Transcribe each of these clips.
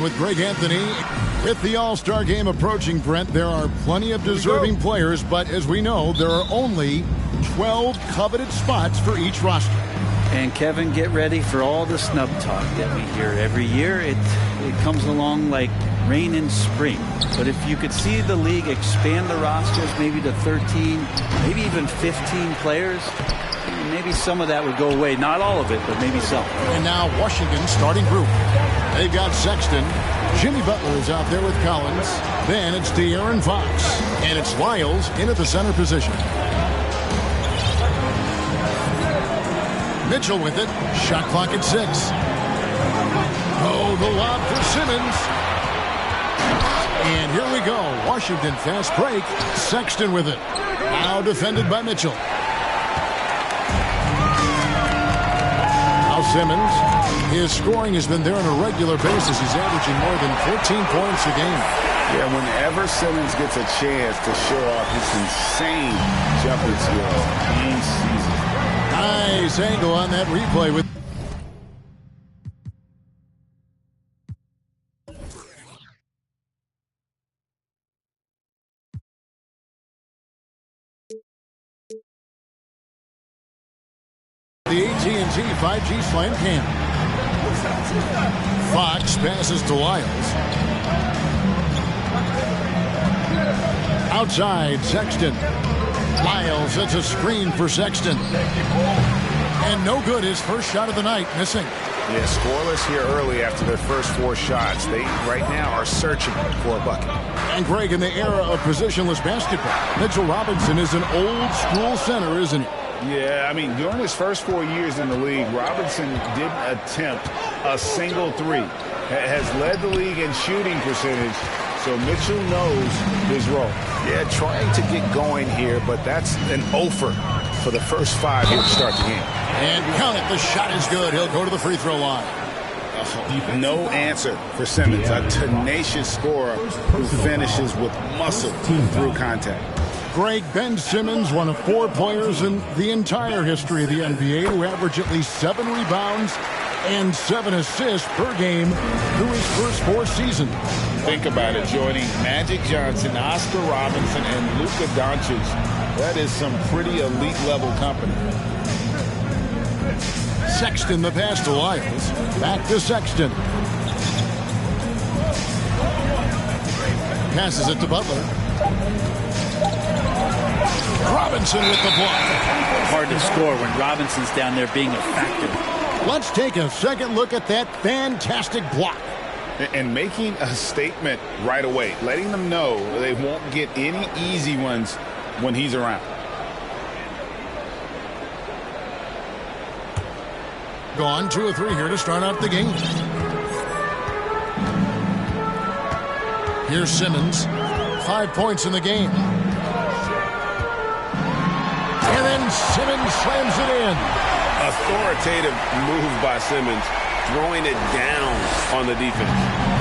With Greg Anthony. With the All-Star game approaching, Brent, there are plenty of deserving players, but as we know, there are only 12 coveted spots for each roster. And Kevin, get ready for all the snub talk that we hear every year. It comes along like rain in spring. But if you could see the league expand the rosters maybe to 13, maybe even 15 players, maybe some of that would go away. Not all of it, but maybe some. And now Washington's starting group. They've got Sexton. Jimmy Butler is out there with Collins. Then it's De'Aaron Fox. And it's Lyles into the center position. Mitchell with it. Shot clock at 6. Oh, the lob for Simmons. And here we go. Washington fast break. Sexton with it. Now defended by Mitchell. Now Simmons. His scoring has been there on a regular basis. He's averaging more than 14 points a game. Yeah, whenever Simmons gets a chance to show off his insane jumping skills, he sees it. Nice angle on that replay with the AT&T 5G slam cam. Fox passes to Lyles. Outside, Sexton. Lyles, it's a screen for Sexton. And no good, his first shot of the night, missing. Yeah, scoreless here early after their first 4 shots. They, right now, are searching for a bucket. And Greg, in the era of positionless basketball, Mitchell Robinson is an old-school center, isn't he? Yeah, I mean, during his first 4 years in the league, Robinson didn't attempt a single three. Has led the league in shooting percentage, so Mitchell knows his role. Yeah, trying to get going here, but that's an offer for the first 5 here to start the game. And count it, the shot is good. He'll go to the free throw line. No answer for Simmons, a tenacious scorer who finishes with muscle through contact. Greg, Ben Simmons, one of 4 players in the entire history of the NBA who average at least 7 rebounds and 7 assists per game through his first 4 seasons. Think about it, joining Magic Johnson, Oscar Robinson, and Luka Doncic. That is some pretty elite level company. Sexton, the pass to Lyles. Back to Sexton. Passes it to Butler. Robinson with the block. Hard to score when Robinson's down there being a factor. Let's take a second look at that fantastic block. And making a statement right away, letting them know they won't get any easy ones when he's around. Gone 2 of 3 here to start out the game. Here's Simmons. 5 points in the game. And then Simmons slams it in. Authoritative move by Simmons, throwing it down on the defense.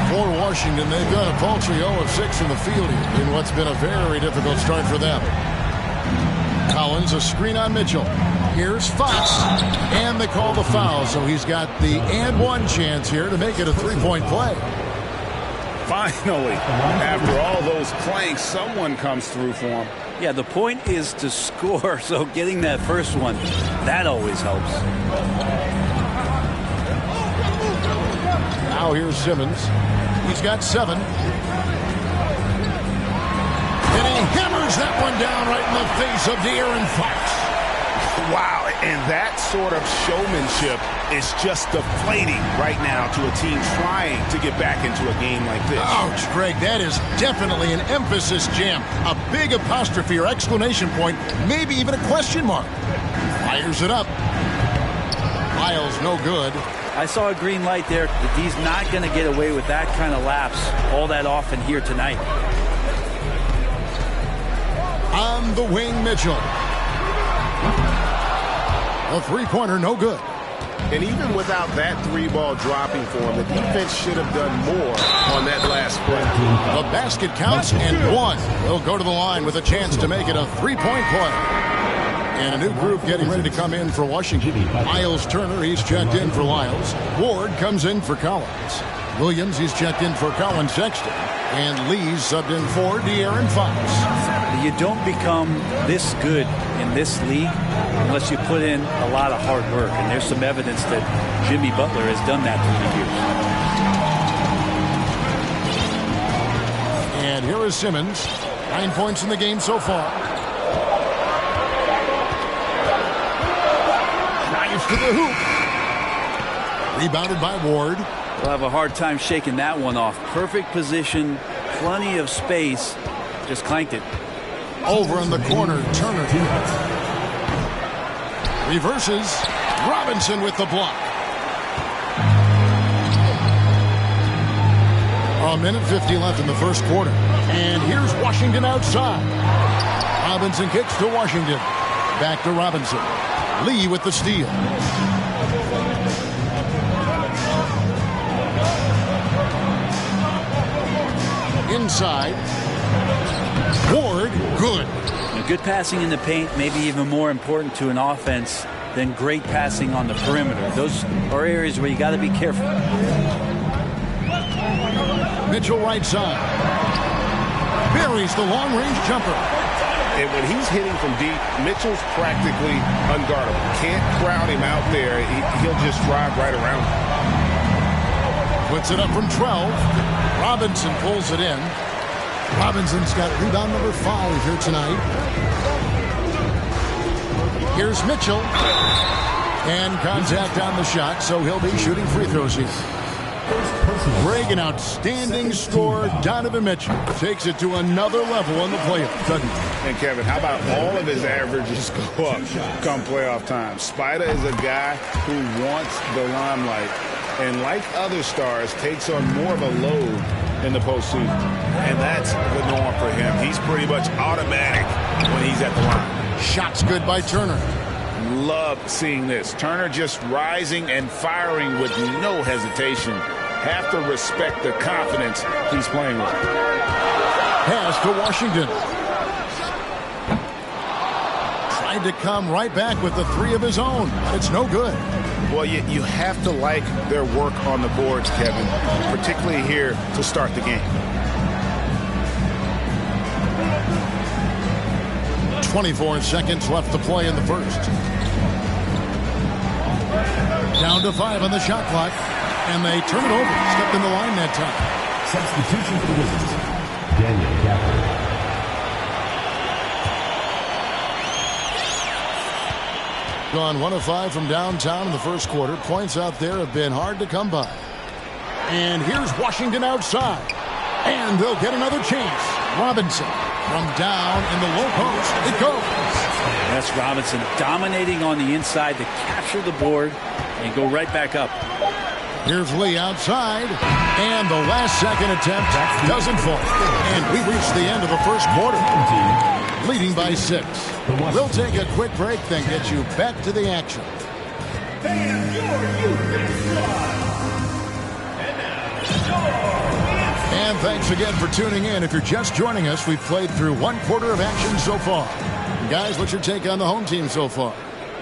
For Washington, they've got a paltry 0 of 6 in the field here in what's been a very difficult start for them. Collins, a screen on Mitchell. Here's Fox. And they call the foul, so he's got the and one chance here to make it a 3-point play. Finally, after all those planks, someone comes through for him. Yeah, the point is to score, so getting that first one, that always helps. Now here's Simmons. He's got 7. And he hammers that one down right in the face of De'Aaron Fox. Wow, and that sort of showmanship is just deflating right now to a team trying to get back into a game like this. Ouch, Greg, that is definitely an emphasis jam. A big apostrophe or exclamation point, maybe even a question mark. Fires it up. Lyles, no good. I saw a green light there. The D's not going to get away with that kind of lapse all that often here tonight. On the wing, Mitchell. A 3-pointer, no good. And even without that 3-ball dropping for him, the defense should have done more on that last play. The basket counts and 1. He'll go to the line with a chance to make it a 3-point play. And a new group getting ready to come in for Washington. Miles Turner, he's checked in for Lyles. Ward comes in for Collins. Williams, he's checked in for Colin Sexton. And Lee's subbed in for De'Aaron Fox. You don't become this good in this league unless you put in a lot of hard work. And there's some evidence that Jimmy Butler has done that through the years. And here is Simmons. 9 points in the game so far. Drives to the hoop. Rebounded by Ward. We'll have a hard time shaking that one off. Perfect position, plenty of space. Just clanked it. Over in the corner, Turner. Reverses. Robinson with the block. A minute 50 left in the first quarter. And here's Washington outside. Robinson kicks to Washington. Back to Robinson. Lee with the steal. Inside. Ward, good. Good passing in the paint, maybe even more important to an offense than great passing on the perimeter. Those are areas where you got to be careful. Mitchell right side. Buries the long-range jumper. And when he's hitting from deep, Mitchell's practically unguardable. Can't crowd him out there. He'll just drive right around him. Puts it up from 12. Robinson pulls it in. Robinson's got rebound number 5 here tonight. Here's Mitchell. And contact on the shot, so he'll be shooting free throws here. Greg, an outstanding scorer. Donovan Mitchell takes it to another level in the playoffs, doesn't he? And Kevin, how about all of his averages go up come playoff time? Spider is a guy who wants the limelight, and like other stars, takes on more of a load in the postseason. And that's the norm for him. He's pretty much automatic when he's at the line. Shots good by Turner. Love seeing this. Turner just rising and firing with no hesitation. Have to respect the confidence he's playing with. Pass to Washington. Tried to come right back with the 3 of his own, but it's no good. Well, you have to like their work on the boards, Kevin, particularly here to start the game. 24 seconds left to play in the first. Down to 5 on the shot clock. And they turn it over. Stepped in the line that time. Substitution for the Wizards. Daniel Gafford. Gone 1 of 5 from downtown in the first quarter. Points out there have been hard to come by. And here's Washington outside. And they'll get another chance. Robinson from down in the low post. It goes. That's Robinson dominating on the inside to capture the board and go right back up. Here's Lee outside, and the last second attempt doesn't fall. And we reach the end of the first quarter, leading by 6. We'll take a quick break, then get you back to the action. And thanks again for tuning in. If you're just joining us, we've played through 1 quarter of action so far. Guys, what's your take on the home team so far?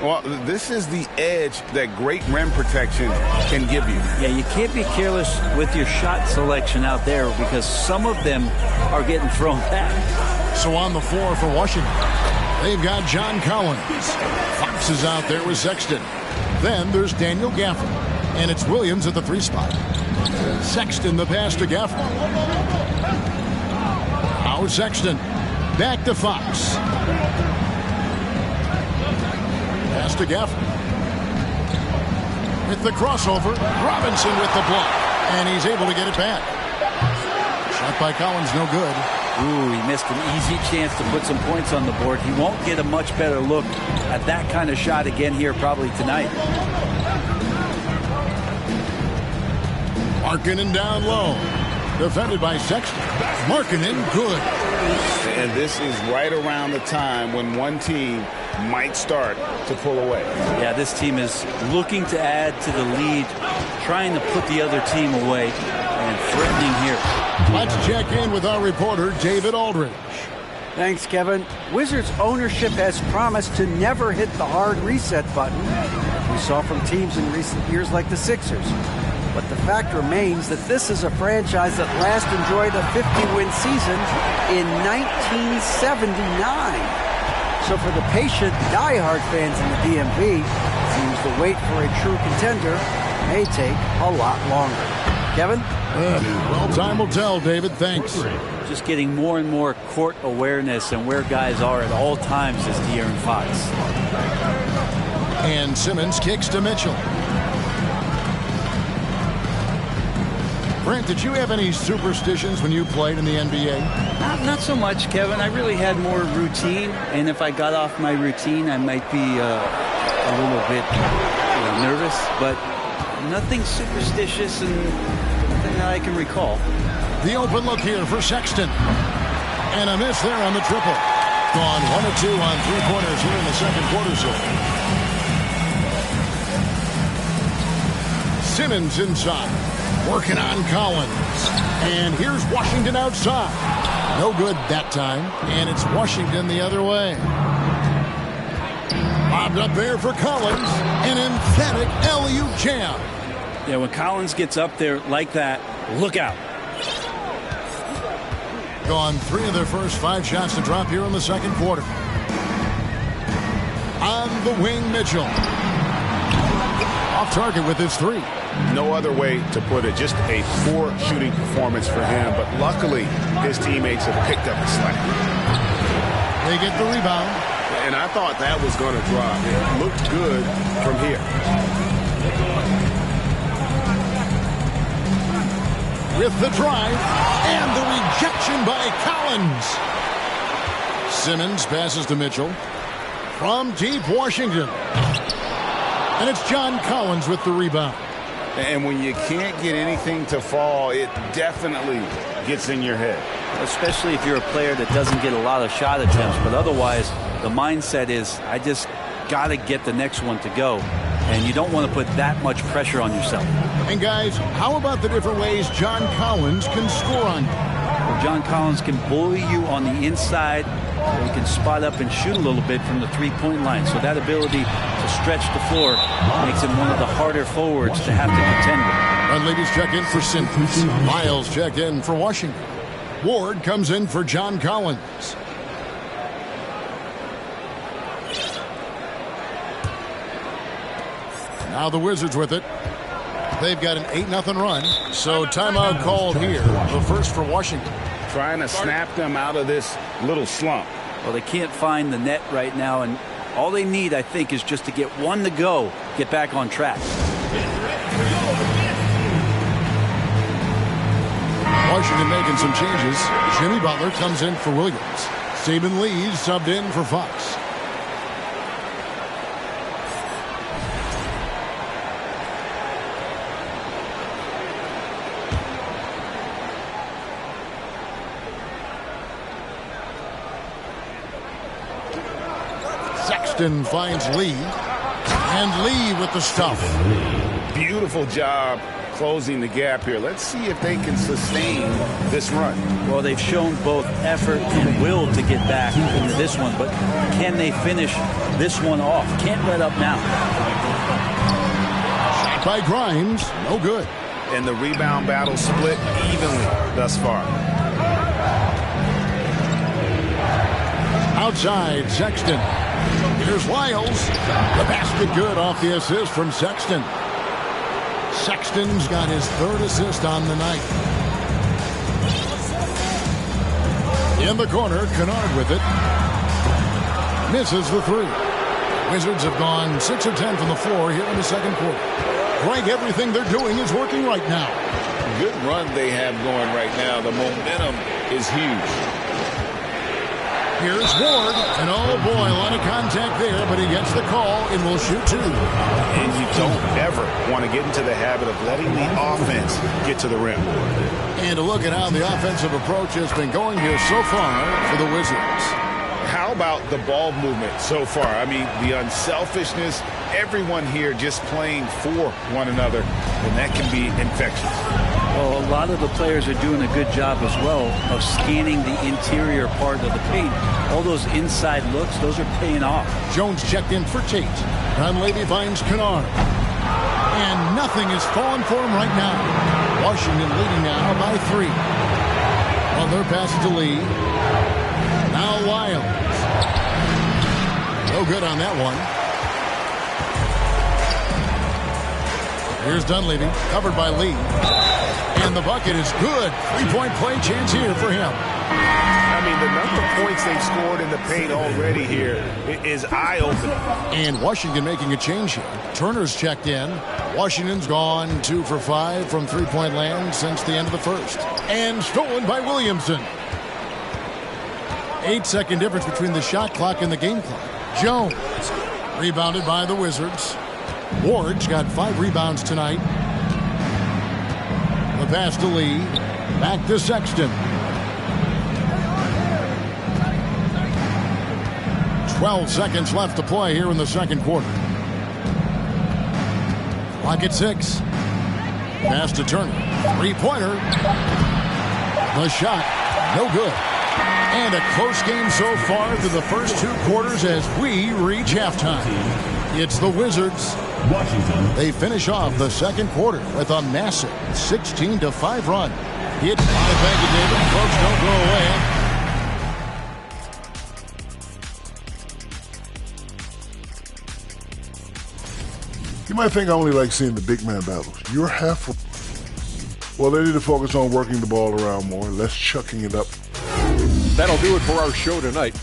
Well, this is the edge that great rim protection can give you. Yeah, you can't be careless with your shot selection out there because some of them are getting thrown back. So on the floor for Washington, they've got John Collins. Fox is out there with Sexton. Then there's Daniel Gafford, and it's Williams at the 3 spot. Sexton the pass to Gafford. Now Sexton. Back to Fox. Pass to Gafford. With the crossover, Robinson with the block. And he's able to get it back. Shot by Collins, no good. Ooh, he missed an easy chance to put some points on the board. He won't get a much better look at that kind of shot again here probably tonight. Markkanen down low. Defended by Sexton. Markkanen, good. And this is right around the time when one team might start to pull away. Yeah, this team is looking to add to the lead, trying to put the other team away, and threatening here. Let's check in with our reporter, David Aldridge. Thanks, Kevin. Wizards ownership has promised to never hit the hard reset button, we saw from teams in recent years like the Sixers. But the fact remains that this is a franchise that last enjoyed a 50-win season in 1979. So for the patient, diehard fans in the DMV, it seems the wait for a true contender may take a lot longer. Kevin? Well, time will tell, David. Thanks. Just getting more and more court awareness and where guys are at all times is De'Aaron Fox. And Simmons kicks to Mitchell. Brent, did you have any superstitions when you played in the NBA? Not so much, Kevin. I really had more routine, and if I got off my routine, I might be a little bit nervous, but nothing superstitious and nothing that I can recall. The open look here for Sexton. And a miss there on the triple. Gone 1 of 2 on three-pointers here in the second quarter zone. Simmons inside. Working on Collins. And here's Washington outside. No good that time. And it's Washington the other way. Lobbed up there for Collins. An emphatic alley-oop jam. Yeah, when Collins gets up there like that, look out. Gone 3 of their first 5 shots to drop here in the second quarter. On the wing, Mitchell. Off target with his 3. No other way to put it. Just a poor shooting performance for him. But luckily, his teammates have picked up the slack. They get the rebound. And I thought that was going to drop. It looked good from here. With the drive and the rejection by Collins. Simmons passes to Mitchell. From deep Washington. And it's John Collins with the rebound. And when you can't get anything to fall, it definitely gets in your head. Especially if you're a player that doesn't get a lot of shot attempts. But otherwise, the mindset is, I just got to get the next one to go. And you don't want to put that much pressure on yourself. And guys, how about the different ways John Collins can score on you? Well, John Collins can bully you on the inside, or he can spot up and shoot a little bit from the three-point line. So that ability to stretch the floor makes him one of the harder forwards to have to contend with. And ladies check in for Simmons. Miles check in for Washington. Ward comes in for John Collins. Now the Wizards with it. They've got an 8-0 run. So timeout called here. The first for Washington. Trying to snap them out of this little slump. Well, they can't find the net right now, and all they need, I think, is just to get one to go, get back on track. Washington making some changes. Jimmy Butler comes in for Williams. Stephen Lee subbed in for Fox. Sexton finds Lee. And Lee with the stuff. Beautiful job closing the gap here. Let's see if they can sustain this run. Well, they've shown both effort and will to get back into this one, but can they finish this one off? Can't let up now. Shot by Grimes. No good. And the rebound battle split evenly thus far. Outside, Sexton. Here's Lyles. The basket good off the assist from Sexton. Sexton's got his 3rd assist on the night. In the corner, Kennard with it. Misses the 3. Wizards have gone 6 of 10 from the floor here in the second quarter. Greg, everything they're doing is working right now. Good run they have going right now. The momentum is huge. Here's Ward, and oh boy, a lot of contact there, but he gets the call and will shoot 2. And you don't ever want to get into the habit of letting the offense get to the rim. And to look at how the offensive approach has been going here so far for the Wizards. How about the ball movement so far? I mean, the unselfishness, everyone here just playing for one another, and that can be infectious. Well, a lot of the players are doing a good job as well of scanning the interior part of the paint. All those inside looks, those are paying off. Jones checked in for Tate. Dunleavy finds Kennard. And nothing is falling for him right now. Washington leading now by 3. Butler passes to Lee. Now Wiles. No good on that one. Here's Dunleavy, covered by Lee. And the bucket is good. 3-point play chance here for him. I mean, the number of points they've scored in the paint already here is eye-opening. And Washington making a change here. Turner's checked in. Washington's gone 2 for 5 from three-point land since the end of the first. And stolen by Williamson. 8-second difference between the shot clock and the game clock. Jones rebounded by the Wizards. Ward's got 5 rebounds tonight. The pass to Lee. Back to Sexton. 12 seconds left to play here in the second quarter. Clock at 6. Pass to Turner. 3-pointer. The shot. No good. And a close game so far through the first 2 quarters as we reach halftime. It's the Wizards. Washington. They finish off the second quarter with a massive 16-5 run. It's by David. Folks, don't go away. You might think I only like seeing the big man battles. You're half. Well, they need to focus on working the ball around more, less chucking it up. That'll do it for our show tonight.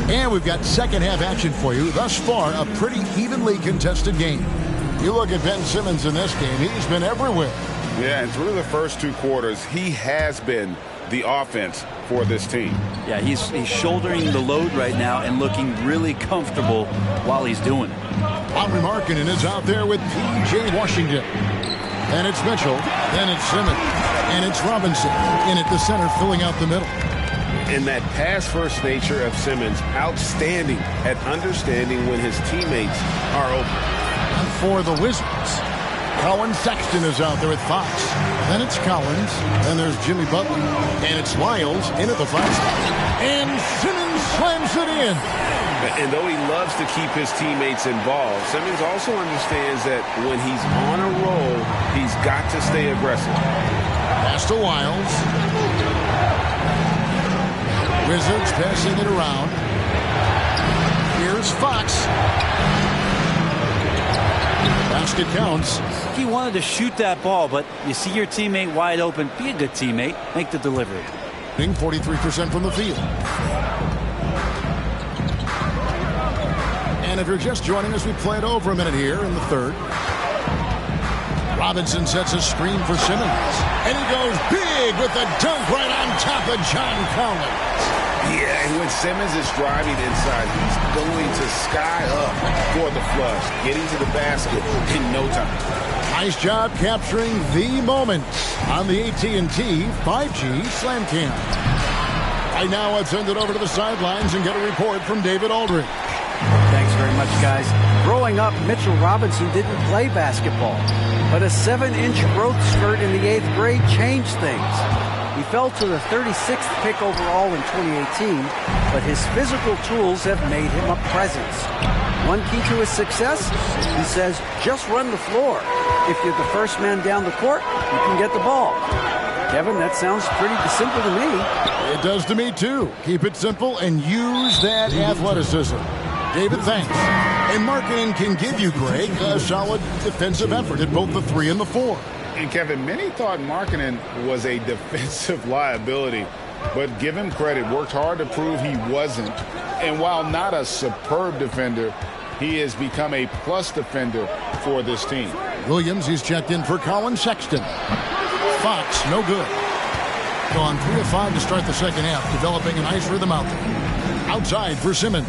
And we've got second half action for you. Thus far, a pretty evenly contested game. You look at Ben Simmons in this game, he's been everywhere. Yeah, and through the first 2 quarters, he has been the offense for this team. Yeah, he's shouldering the load right now and looking really comfortable while he's doing it. Lauri Markkanen is out there with P.J. Washington. Then it's Mitchell. Then it's Simmons. And it's Robinson in at the center, filling out the middle. And that pass-first nature of Simmons, outstanding at understanding when his teammates are open. And for the Wizards, Collins Sexton is out there with Fox. Then it's Collins. Then there's Jimmy Butler. And it's Wiles in at the 5 spot. And Simmons slams it in. And though he loves to keep his teammates involved, Simmons also understands that when he's on a roll, he's got to stay aggressive. Pass to Wiles. Wizards passing it around. Here's Fox. Basket counts. He wanted to shoot that ball, but you see your teammate wide open. Be a good teammate. Make the delivery. 43% from the field. And if you're just joining us, we played over a minute here in the third. Robinson sets a screen for Simmons. And he goes big with the dunk right on top of John Collins. Yeah, and when Simmons is driving inside, he's going to sky up for the flush, getting to the basket in no time. Nice job capturing the moment on the AT&T 5G Slam Cam. Right now, let's send it over to the sidelines and get a report from David Aldridge. Thanks very much, guys. Growing up, Mitchell Robinson didn't play basketball, but a 7-inch growth spurt in the 8th grade changed things. He fell to the 36th pick overall in 2018, but his physical tools have made him a presence. One key to his success, he says, just run the floor. If you're the first man down the court, you can get the ball. Kevin, that sounds pretty simple to me. It does to me, too. Keep it simple and use that athleticism. David, thanks. And Markkanen can give you, Greg, a solid defensive effort at both the 3 and the 4. And Kevin, many thought Markkanen was a defensive liability, but give him credit, worked hard to prove he wasn't. And while not a superb defender, he has become a plus defender for this team. Williams, he's checked in for Colin Sexton. Fox, no good. Gone 3 of 5 to start the second half, developing a nice rhythm out there. Outside for Simmons.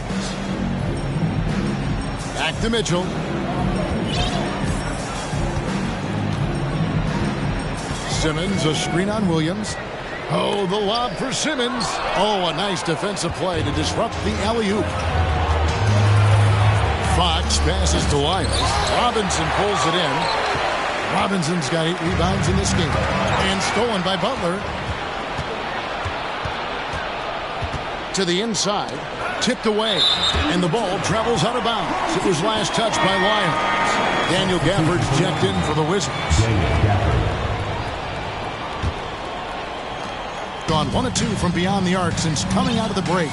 Back to Mitchell. Simmons, a screen on Williams. Oh, the lob for Simmons. Oh, a nice defensive play to disrupt the alley-oop. Fox passes to Wiles. Robinson pulls it in. Robinson's got 8 rebounds in this game. And stolen by Butler. To the inside, tipped away, and the ball travels out of bounds. It was last touched by Lyons. Daniel Gafford's checked in for the Wizards. Gone 1 of 2 from beyond the arc since coming out of the break.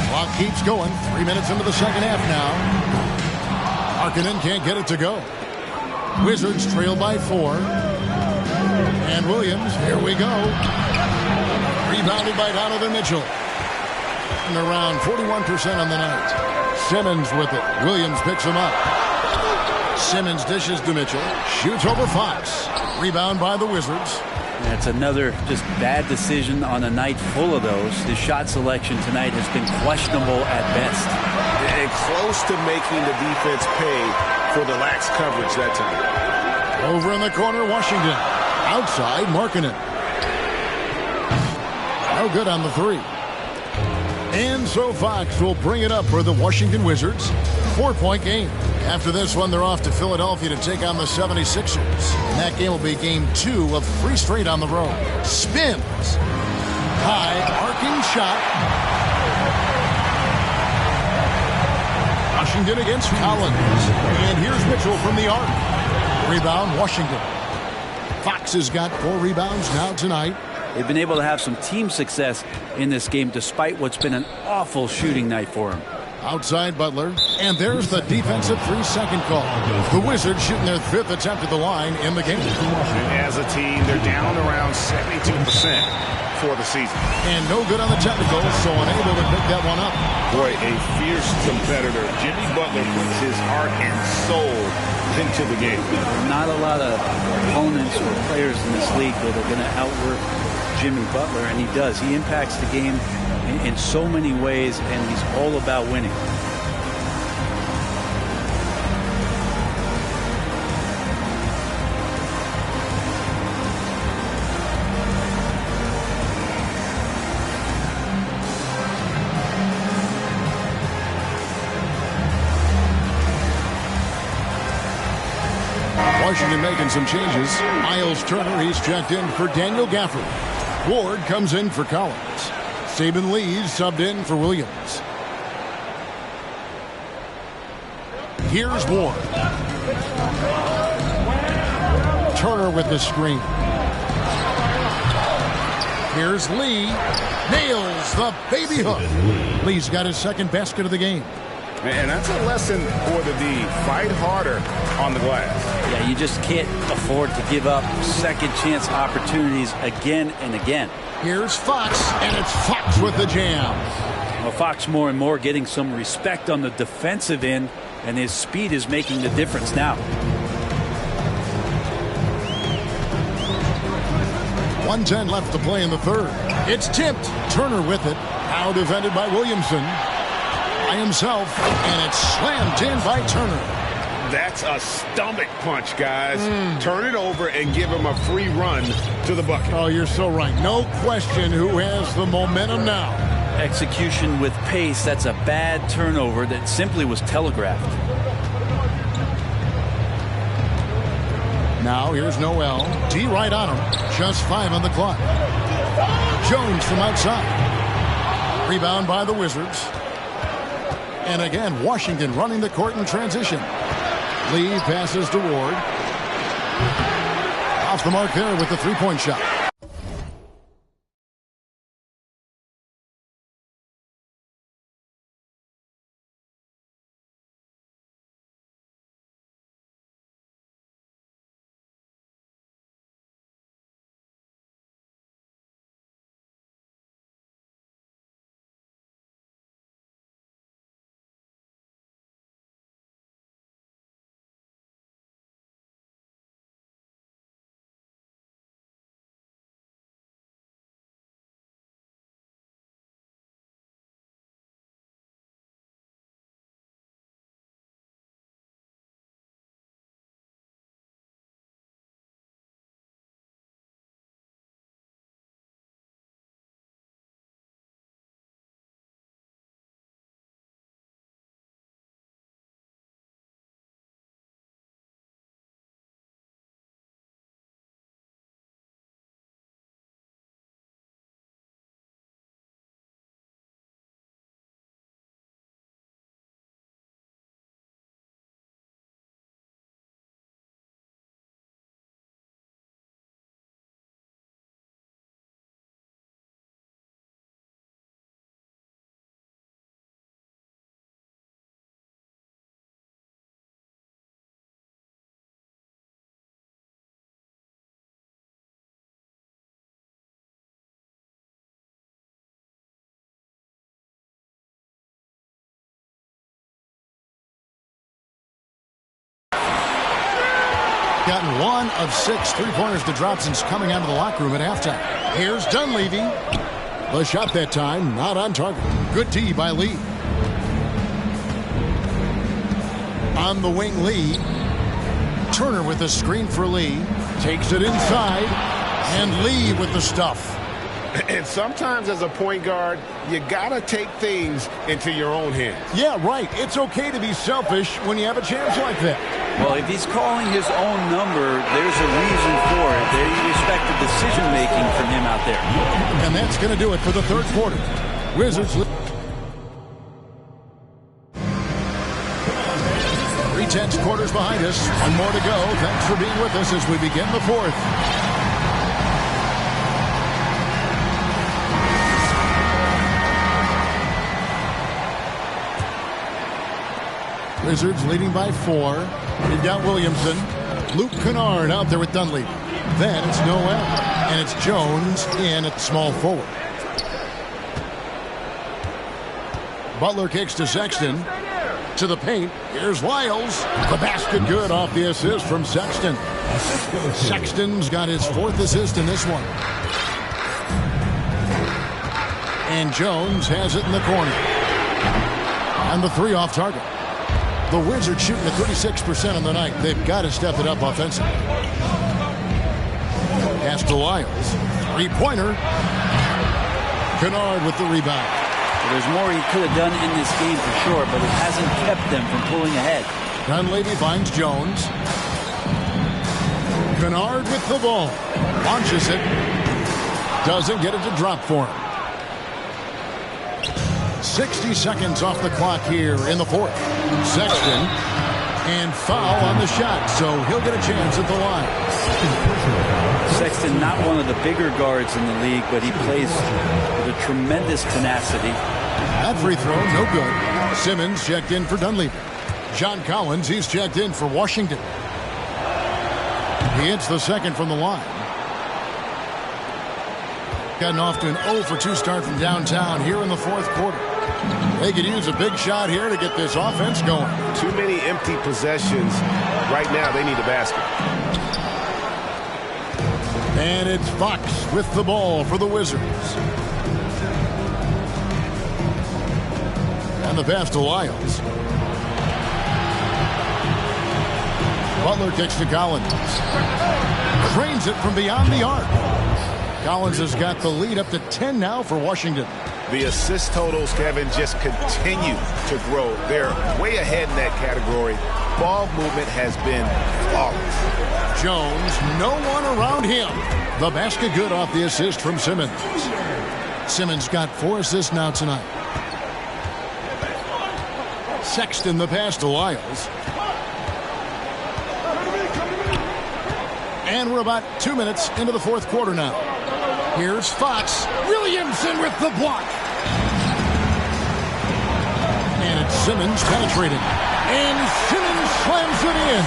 Clock keeps going. 3 minutes into the second half now. Harkinen can't get it to go. Wizards trail by 4. And Williams, here we go. Rebounded by Donovan Mitchell. And around 41% on the night. Simmons with it. Williams picks him up. Simmons dishes to Mitchell. Shoots over Fox. Rebound by the Wizards. That's another just bad decision on a night full of those. His shot selection tonight has been questionable at best. And close to making the defense pay for the lax coverage that time. Over in the corner, Washington. Outside, Markkanen. No good on the 3. And so Fox will bring it up for the Washington Wizards. 4-point game. After this one, they're off to Philadelphia to take on the 76ers. And that game will be game 2 of 3 straight on the road. Spins. High, arcing shot. Washington against Collins. And here's Mitchell from the arc. Rebound, Washington. Fox has got 4 rebounds now tonight. They've been able to have some team success in this game despite what's been an awful shooting night for him. Outside Butler, and there's the defensive 3-second call. The Wizards shooting their 5th attempt at the line in the game. As a team, they're down around 72% for the season. And no good on the technical, so unable to pick that one up. Boy, a fierce competitor. Jimmy Butler puts his heart and soul into the game. Not a lot of opponents or players in this league that are going to outwork Jimmy Butler, and he does. He impacts the game in so many ways, and he's all about winning. Washington making some changes. Miles Turner, he's checked in for Daniel Gafford. Ward comes in for Collins. Saban Lee's subbed in for Williams. Here's Ward. Turner with the screen. Here's Lee. Nails the baby hook. Lee's got his 2nd basket of the game. And that's a lesson for the D. Fight harder on the glass. Yeah, you just can't afford to give up second chance opportunities again and again. Here's Fox, and it's Fox with the jam. Well, Fox more and more getting some respect on the defensive end, and his speed is making the difference now. 1:10 left to play in the 3rd. It's tipped. Turner with it. Now defended by Williamson. By himself, and it's slammed in by Turner. That's a stomach punch, guys. Turn it over and give him a free run to the bucket. Oh, you're so right. No question who has the momentum now. Execution with pace. That's a bad turnover that simply was telegraphed. Now here's Noel. D right on him. Just 5 on the clock. Jones from outside. Rebound by the Wizards. And again, Washington running the court in transition. Lee passes to Ward. Off the mark there with the 3-point shot. gotten 1 of 6 3-pointers to drop since coming out of the locker room at halftime. Here's Dunleavy. The shot that time, not on target. Good D by Lee. On the wing, Lee. Turner with the screen for Lee. Takes it inside. And Lee with the stuff. And sometimes as a point guard, you got to take things into your own hands. Yeah, right. It's okay to be selfish when you have a chance like that. Well, if he's calling his own number, there's a reason for it. They respect the decision-making from him out there. And that's going to do it for the third quarter. Wizards. 3/10 quarters behind us. One more to go. Thanks for being with us as we begin the fourth. Wizards leading by 4. They've got Williamson. Luke Kennard out there with Dunleavy. Then it's Noel. And it's Jones in at small forward. Butler kicks to Sexton. To the paint. Here's Wiles. The basket good off the assist from Sexton. Sexton's got his 4th assist in this one. And Jones has it in the corner. And the 3 off target. The Wizards shooting at 36% on the night. They've got to step it up offensively. Pass to Wiles. 3-pointer. Kennard with the rebound. Well, there's more he could have done in this game for sure, but it hasn't kept them from pulling ahead. Dunleavy finds Jones. Kennard with the ball. Launches it. Doesn't get it to drop for him. 60 seconds off the clock here in the fourth. Sexton, and foul on the shot, so he'll get a chance at the line. Sexton, not one of the bigger guards in the league, but he plays with a tremendous tenacity. That free throw, no good. Simmons checked in for Dunleavy. John Collins, he's checked in for Washington. He hits the second from the line. Gotten off to an 0 for 2 start from downtown here in the fourth quarter. They could use a big shot here to get this offense going. Too many empty possessions. Right now, they need a basket. And it's Fox with the ball for the Wizards. And the pass to Wiles. Butler kicks to Collins. Drains it from beyond the arc. Collins has got the lead up to 10 now for Washington. The assist totals, Kevin, just continue to grow. They're way ahead in that category. Ball movement has been flawless. Jones, no one around him. The basket good off the assist from Simmons. Simmons got 4 assists now tonight. Sexton the pass to Wiles. And we're about 2 minutes into the fourth quarter now. Here's Fox. Williamson with the block. And it's Simmons penetrating. And Simmons slams it in.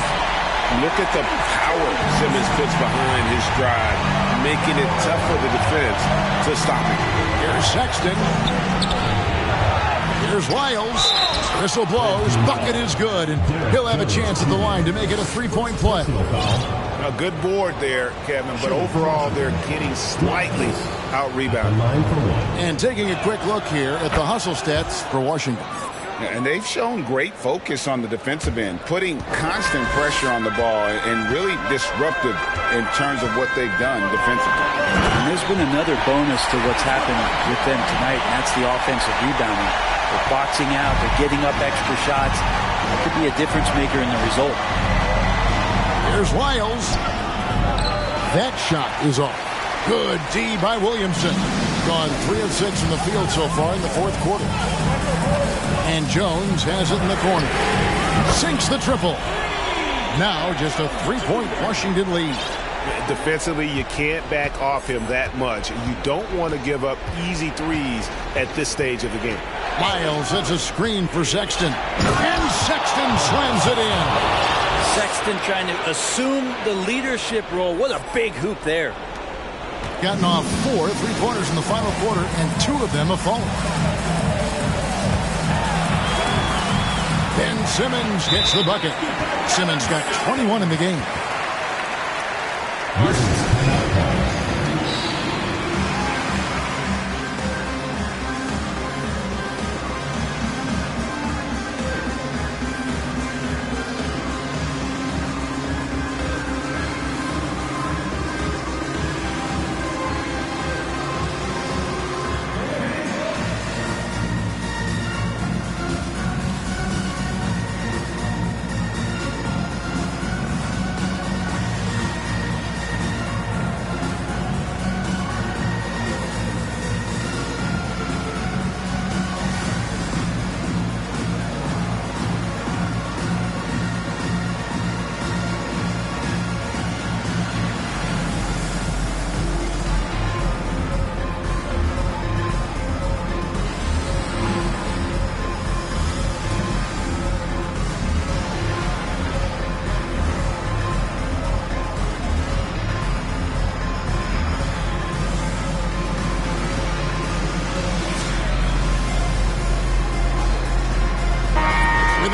Look at the power Simmons puts behind his drive, making it tough for the defense to stop him. Here's Sexton. Here's Wiles. Whistle blows. Bucket is good. And he'll have a chance at the line to make it a 3-point play. A good board there, Kevin, but overall they're getting slightly out-rebounded. And taking a quick look here at the hustle stats for Washington. And they've shown great focus on the defensive end, putting constant pressure on the ball and really disruptive in terms of what they've done defensively. And there's been another bonus to what's happened with them tonight, and that's the offensive rebounding. They're boxing out, they're getting up extra shots. That could be a difference maker in the result. Here's Wiles. That shot is off. Good D by Williamson. Gone 3 of 6 from the field so far in the fourth quarter. And Jones has it in the corner. Sinks the triple. Now just a 3-point Washington lead. Defensively, you can't back off him that much. You don't want to give up easy threes at this stage of the game. Wiles hits a screen for Sexton. And Sexton slams it in. Sexton trying to assume the leadership role. What a big hoop there. Gotten off 4 3-pointers in the final quarter, and 2 of them have fallen. Ben Simmons gets the bucket. Simmons got 21 in the game. This is timeout call.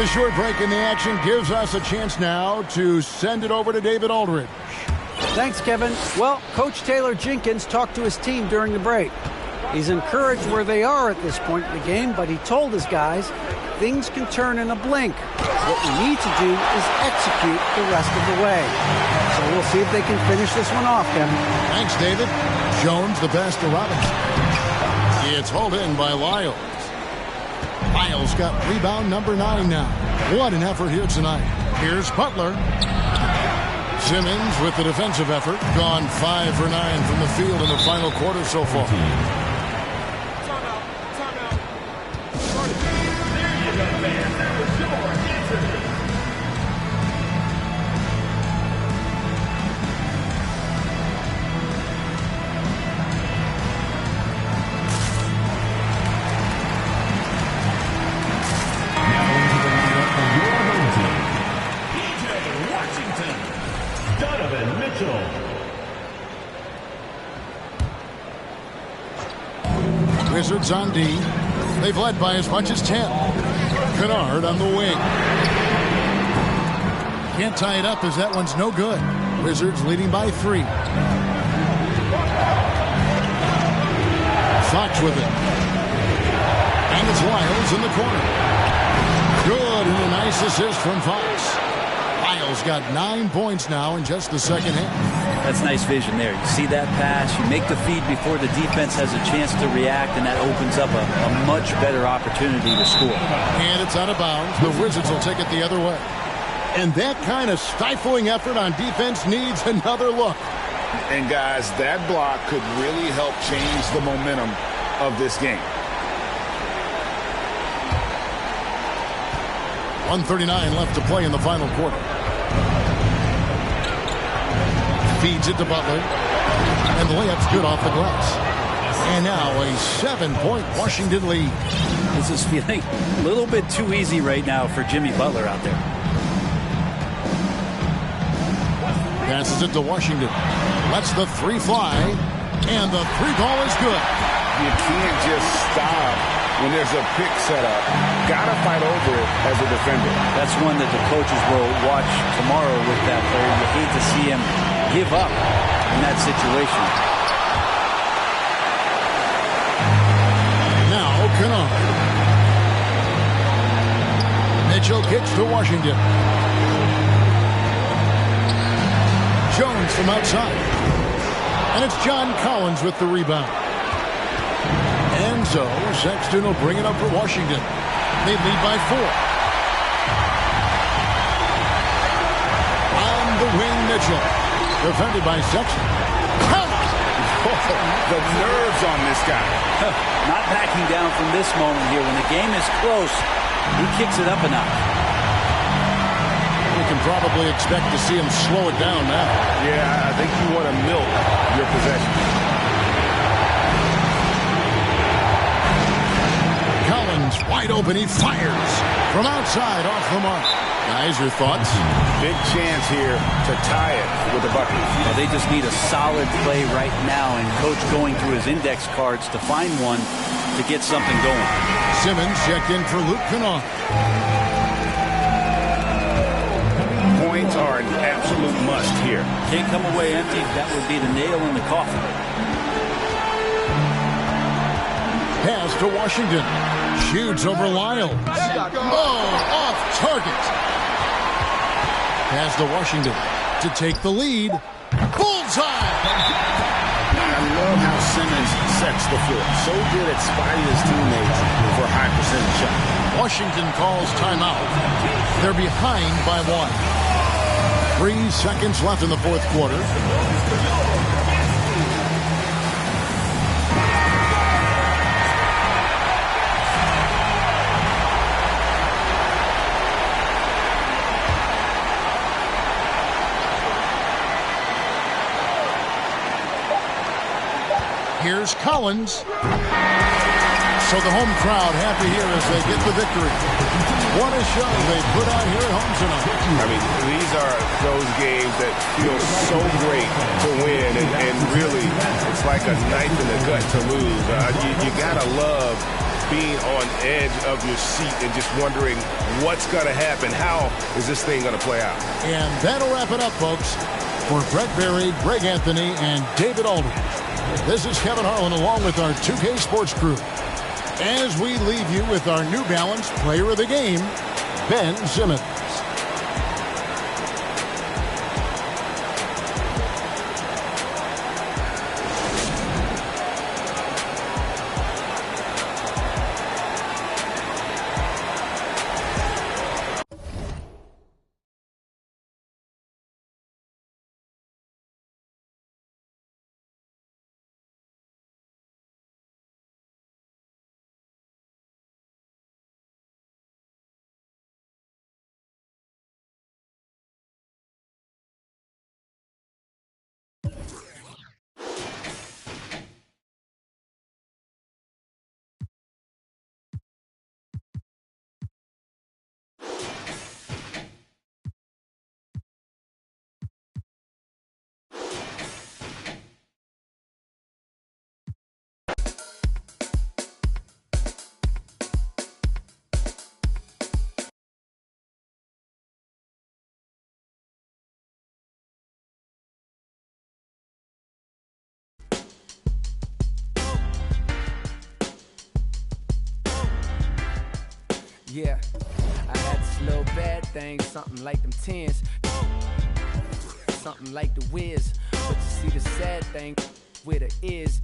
The short break in the action gives us a chance now to send it over to David Aldridge. Thanks, Kevin. Well, Coach Taylor Jenkins talked to his team during the break. He's encouraged where they are at this point in the game, but he told his guys things can turn in a blink. What we need to do is execute the rest of the way. So we'll see if they can finish this one off, Kevin. Thanks, David. Jones the pass to Robinson. It's hauled in by Lyles. Lyles got rebound number 9 now. What an effort here tonight. Here's Butler. Simmons with the defensive effort. Gone 5 for 9 from the field in the final quarter so far. Wizards on D. They've led by as much as 10. Kennard on the wing. Can't tie it up as that one's no good. Wizards leading by 3. Fox with it. And it's Lyles in the corner. Good, and a nice assist from Fox. Lyles got 9 points now in just the second half. That's nice vision there. You see that pass, you make the feed before the defense has a chance to react, and that opens up a much better opportunity to score. And it's out of bounds. The Wizards will take it the other way. And that kind of stifling effort on defense needs another look. And guys, that block could really help change the momentum of this game. 1:39 left to play in the final quarter. Feeds it to Butler. And the layup's good off the glass. And now a 7-point Washington lead. This is feeling a little bit too easy right now for Jimmy Butler out there. Passes it to Washington. Lets the 3 fly. And the 3 ball is good. You can't just stop when there's a pick set up. Gotta fight over it as a defender. That's one that the coaches will watch tomorrow with that player. You hate to see him give up in that situation. Now Kennard. Mitchell kicks to Washington. Jones from outside. And it's John Collins with the rebound. And so Sexton will bring it up for Washington. They lead by 4. On the wing, Mitchell. Defended by Sexton. The nerves on this guy. Not backing down from this moment here. When the game is close, he kicks it up a notch. We can probably expect to see him slow it down now. Yeah, I think you want to milk your possession. Collins wide open. He fires from outside off the mark. Guys, your thoughts? Big chance here to tie it with a bucket. Well, they just need a solid play right now, and Coach going through his index cards to find one to get something going. Simmons checked in for Luke Kennard. points are an absolute must here. Can't come away empty. That would be the nail in the coffin. Pass to Washington. Shoots over Lyles. Oh, off target. Pass to Washington to take the lead. Bullseye! I love how Simmons sets the floor. So good at spotting his teammates for a high percentage shot. Washington calls timeout. They're behind by 1. 3 seconds left in the fourth quarter. Here's Collins. So the home crowd happy here as they get the victory. What a show they put out here at home tonight. I mean, these are those games that feel so great to win, and really, it's like a knife in the gut to lose. You gotta love being on edge of your seat and just wondering what's gonna happen. How is this thing gonna play out? And that'll wrap it up, folks. For Brett Berry, Greg Anthony, and David Aldridge, this is Kevin Harlan along with our 2K Sports crew, as we leave you with our New Balance Player of the Game, Ben Simmons. Yeah, I had this little bad thing, something like them tens, something like the whiz. But you see the sad thing with her is,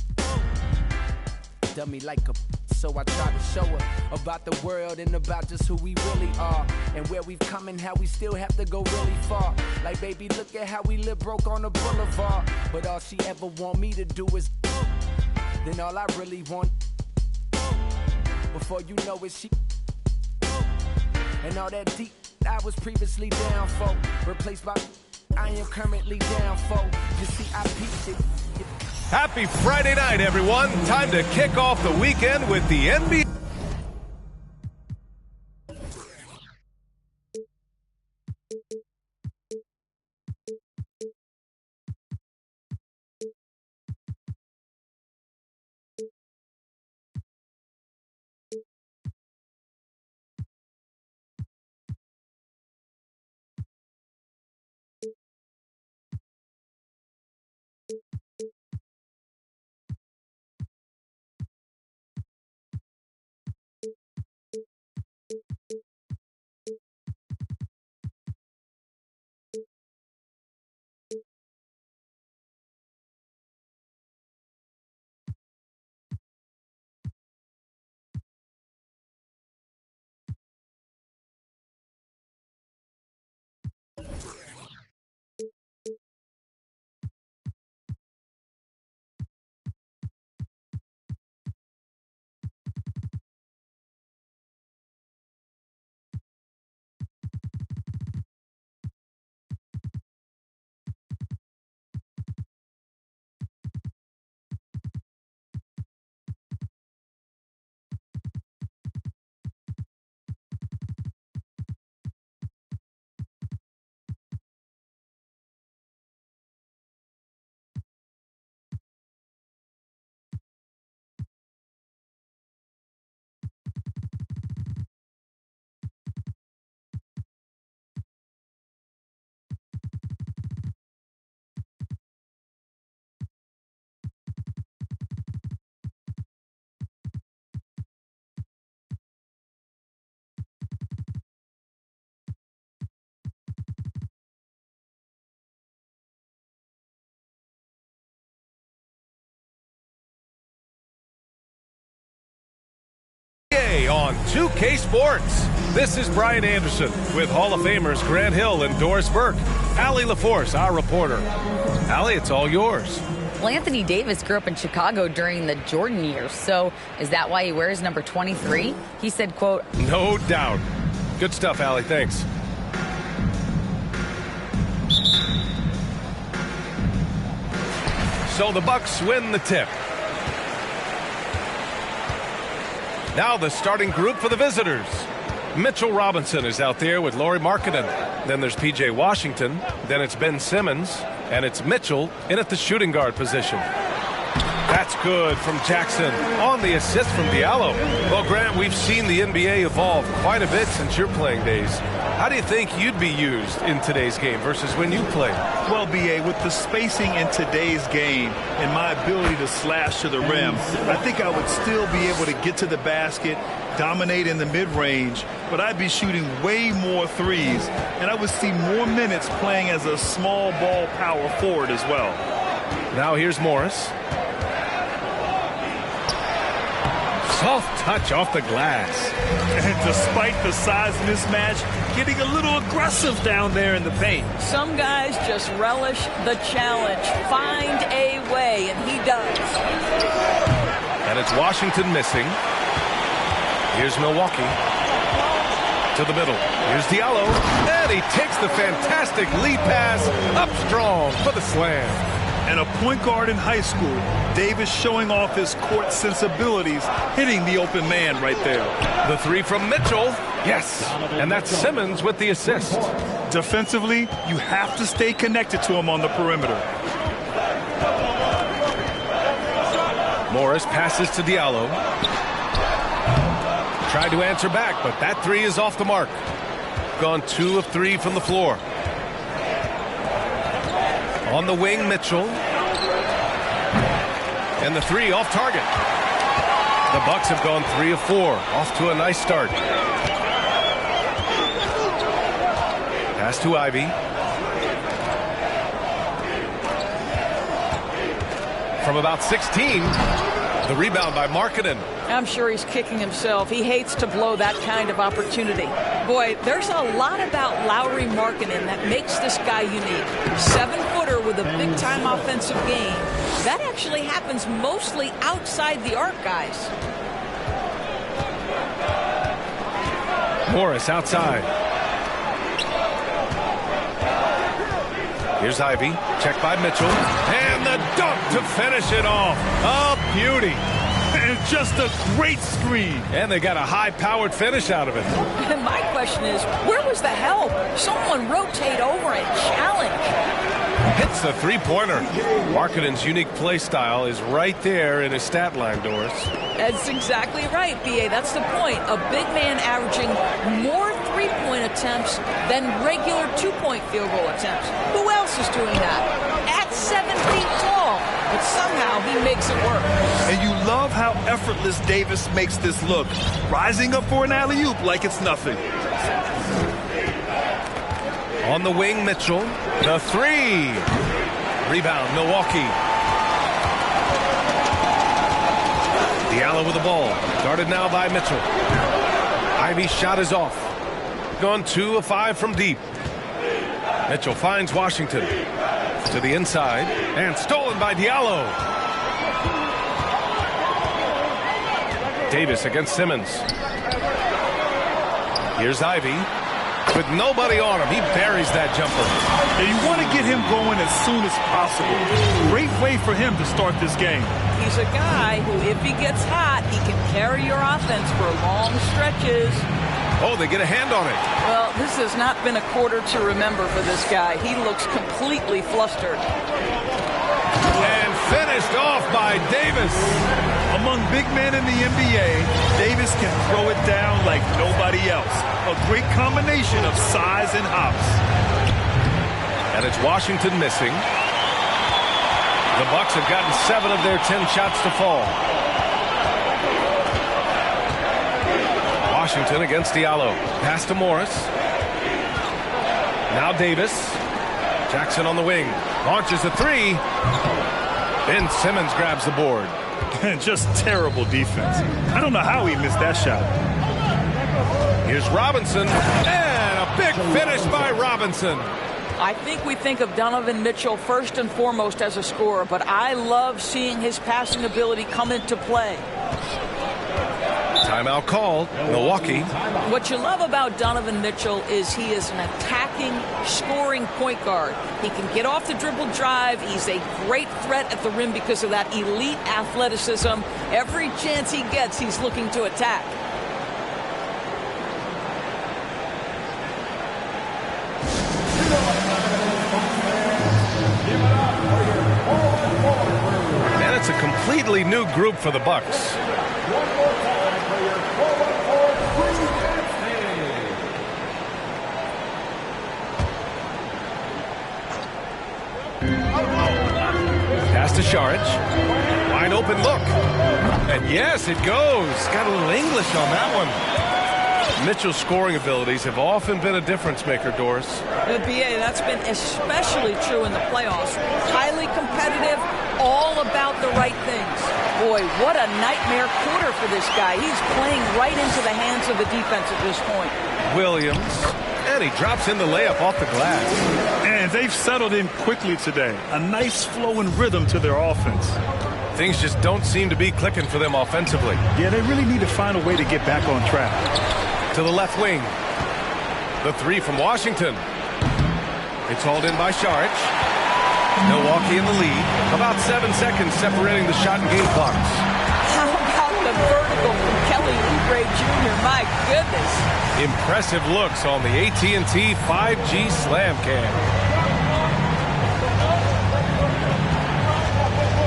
dummy like a, so I tried to show her about the world and about just who we really are, and where we've come and how we still have to go really far. Like, baby, look at how we live broke on the boulevard, but all she ever want me to do is, then all I really want, before you know it, she, and all that deep I was previously down for, replaced by I am currently down for. You see, I peaked it. Happy Friday night, everyone. Time to kick off the weekend with the NBA. on 2K Sports. This is Brian Anderson with Hall of Famers Grant Hill and Doris Burke. Allie LaForce, our reporter. Allie, it's all yours. Well, Anthony Davis grew up in Chicago during the Jordan years, so is that why he wears number 23? He said, quote, "No doubt." Good stuff, Allie. Thanks. So the Bucks win the tip. Now the starting group for the visitors. Mitchell Robinson is out there with Lauri Markkanen. Then there's P.J. Washington. Then it's Ben Simmons. And it's Mitchell in at the shooting guard position. That's good from Jackson on the assist from Diallo. Well, Grant, we've seen the NBA evolve quite a bit since your playing days. How do you think you'd be used in today's game versus when you played? Well, B.A., with the spacing in today's game and my ability to slash to the rim, I think I would still be able to get to the basket, dominate in the mid-range, but I'd be shooting way more threes, and I would see more minutes playing as a small ball power forward as well. Now here's Morris. Soft touch off the glass. And despite the size mismatch, getting a little aggressive down there in the paint. Some guys just relish the challenge. Find a way, and he does. And it's Washington missing. Here's Milwaukee. To the middle. Here's Diallo. And he takes the fantastic lead pass up strong for the slam. And a point guard in high school, Davis showing off his court sensibilities, hitting the open man right there. The three from Mitchell. Yes. And that's Simmons with the assist. Defensively, you have to stay connected to him on the perimeter. Morris passes to Diallo. Tried to answer back, but that three is off the mark. Gone 2 of 3 from the floor. On the wing, Mitchell. And the three off target. The Bucks have gone 3 of 4. Off to a nice start. Pass to Ivy. From about 16. The rebound by Markkanen. I'm sure he's kicking himself. He hates to blow that kind of opportunity. Boy, there's a lot about Lauri Markkanen that makes this guy unique. 7-footer with a big-time offensive game. That actually happens mostly outside the arc, guys. Morris outside. Here's Ivy. Checked by Mitchell. And the dunk to finish it off. A beauty. And just a great screen. And they got a high-powered finish out of it. And my question is, where was the help? Someone rotate over and challenge. Hits the three-pointer. Markkanen's unique play style is right there in his stat line, Doris. That's exactly right, B.A. That's the point. A big man averaging more three-point attempts than regular two-point field goal attempts. Who else is doing that? At 7 feet tall. But somehow he makes it work. And you love how effortless Davis makes this look. Rising up for an alley-oop like it's nothing. On the wing, Mitchell. The three. Rebound, Milwaukee. Diallo with the ball. Guarded now by Mitchell. Ivy's shot is off. Gone 2 of 5 from deep. Mitchell finds Washington. To the inside. And stolen by Diallo. Davis against Simmons. Here's Ivy. With nobody on him, he buries that jumper. And you want to get him going as soon as possible. Great way for him to start this game. He's a guy who, if he gets hot, he can carry your offense for long stretches. Oh, they get a hand on it. Well, this has not been a quarter to remember for this guy. He looks completely flustered. And finished off by Davis. Among big men in the NBA, Davis can throw it down like nobody else. A great combination of size and hops. And it's Washington missing. The Bucks have gotten 7 of their 10 shots to fall. Washington against Diallo. Pass to Morris. Now Davis. Jackson on the wing. Launches a three. Ben Simmons grabs the board. Just terrible defense. I don't know how he missed that shot. Here's Robinson, and a big finish by Robinson. I think we think of Donovan Mitchell first and foremost as a scorer, but I love seeing his passing ability come into play. Timeout called, Milwaukee. What you love about Donovan Mitchell is he is an attacking, scoring point guard. He can get off the dribble drive. He's a great threat at the rim because of that elite athleticism. Every chance he gets, he's looking to attack. And it's a completely new group for the Bucks. Pass to Saric. Wide open look. And yes, it goes. Got a little English on that one. Mitchell's scoring abilities have often been a difference maker, Doris. The BA, that's been especially true in the playoffs. Highly competitive, all about the right things. Boy, what a nightmare quarter for this guy. He's playing right into the hands of the defense at this point. Williams, and he drops in the layup off the glass. And they've settled in quickly today. A nice flow and rhythm to their offense. Things just don't seem to be clicking for them offensively. Yeah, they really need to find a way to get back on track. To the left wing. The three from Washington. It's hauled in by Saric. Milwaukee in the lead. About 7 seconds separating the shot and game clocks. How about the vertical from Kelly Oubre Jr.? My goodness. Impressive looks on the AT&T 5G Slam Cam.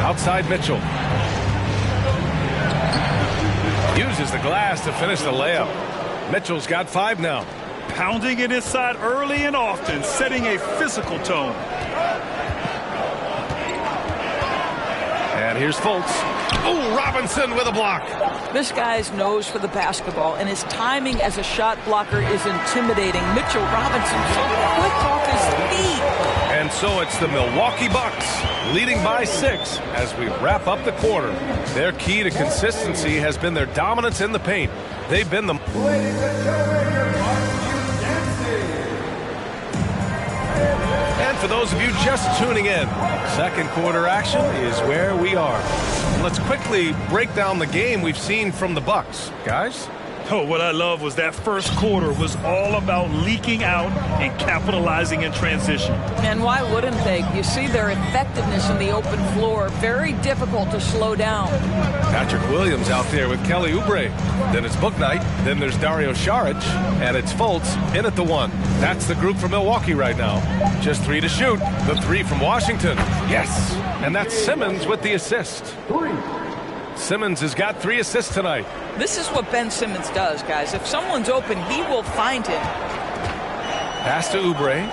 Outside Mitchell. Uses the glass to finish the layup. Mitchell's got 5 now. Pounding it inside early and often, setting a physical tone. And here's Fultz. Oh, Robinson with a block. This guy's nose for the basketball, and his timing as a shot blocker is intimidating. Mitchell Robinson so quick off his feet. And so it's the Milwaukee Bucks leading by 6 as we wrap up the quarter. Their key to consistency has been their dominance in the paint. They've been the... And for those of you just tuning in, second quarter action is where we are. Let's quickly break down the game we've seen from the Bucks. Guys? Oh, what I love was that first quarter was all about leaking out and capitalizing in transition. And why wouldn't they? You see their effectiveness in the open floor. Very difficult to slow down. Patrick Williams out there with Kelly Oubre. Then it's Book Night. Then there's Dario Saric. And it's Fultz in at the 1. That's the group from Milwaukee right now. Just 3 to shoot. The 3 from Washington. Yes. And that's Simmons with the assist. Simmons has got 3 assists tonight. This is what Ben Simmons does, guys. If someone's open, he will find him. Pass to Oubre.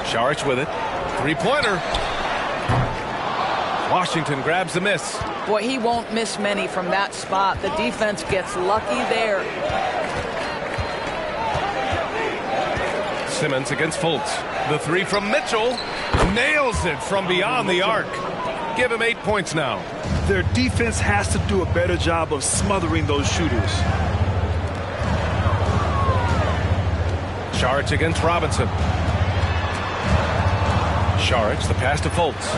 Saric with it. 3-pointer. Washington grabs the miss. Boy, he won't miss many from that spot. The defense gets lucky there. Simmons against Fultz. The 3 from Mitchell. Nails it from beyond the arc. Give him 8 points now. Their defense has to do a better job of smothering those shooters. Saric against Robinson. Saric, the pass to Fultz.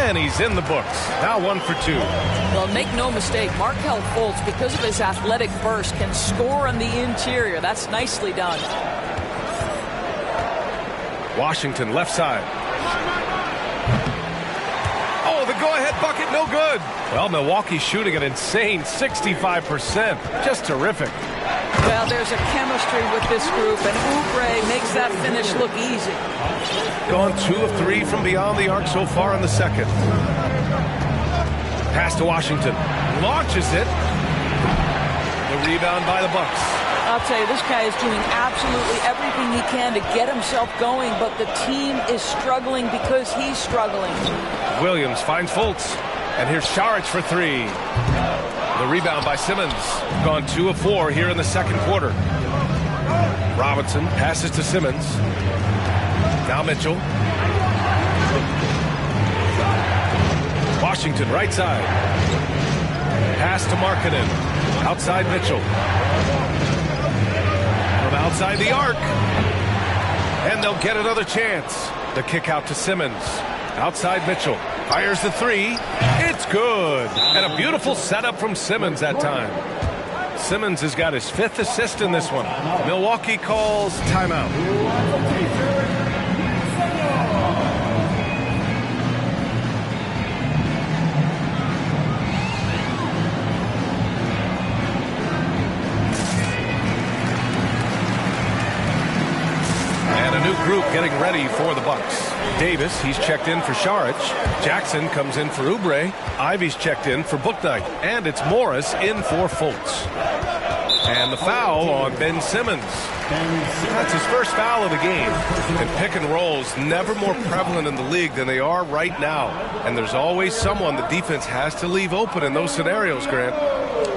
And he's in the books. Now 1 for 2. Well, make no mistake, Markelle Fultz, because of his athletic burst, can score on the interior. That's nicely done. Washington left side. Oh, the go-ahead bucket, no good. Well, Milwaukee's shooting an insane 65%. Just terrific. Well, there's a chemistry with this group, and Oubre makes that finish look easy. Gone 2 of 3 from beyond the arc so far in the second. Pass to Washington. Launches it. The rebound by the Bucks. I'll tell you, this guy is doing absolutely everything he can to get himself going, but the team is struggling because he's struggling. Williams finds Fultz. And here's Saric for 3. The rebound by Simmons. Gone 2 of 4 here in the second quarter. Robinson passes to Simmons. Now Mitchell. Washington right side. Pass to Markkanen. Outside Mitchell. From outside the arc. And they'll get another chance. The kick out to Simmons. Outside Mitchell. Fires the three. It's good. And a beautiful setup from Simmons that time. Simmons has got his 5th assist in this one. Milwaukee calls timeout. Group getting ready for the Bucks. Davis, he's checked in for Šarić. Jackson comes in for Oubre. Ivy's checked in for Bouknight. And it's Morris in for Fultz. And the foul on Ben Simmons. That's his first foul of the game. And pick and rolls never more prevalent in the league than they are right now. And there's always someone the defense has to leave open in those scenarios, Grant.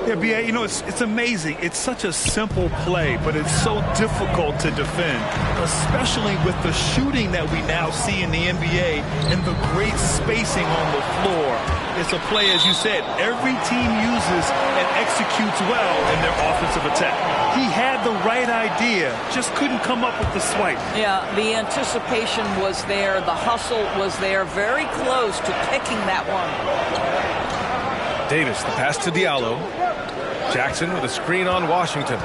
Yeah, B.A., you know, it's amazing. It's such a simple play, but it's so difficult to defend, especially with the shooting that we now see in the NBA and the great spacing on the floor. It's a play, as you said, every team uses and executes well in their offensive attack. He had the right idea, just couldn't come up with the swipe. Yeah, the anticipation was there. The hustle was there. Very close to picking that one. Davis, the pass to Diallo. Jackson with a screen on Washington.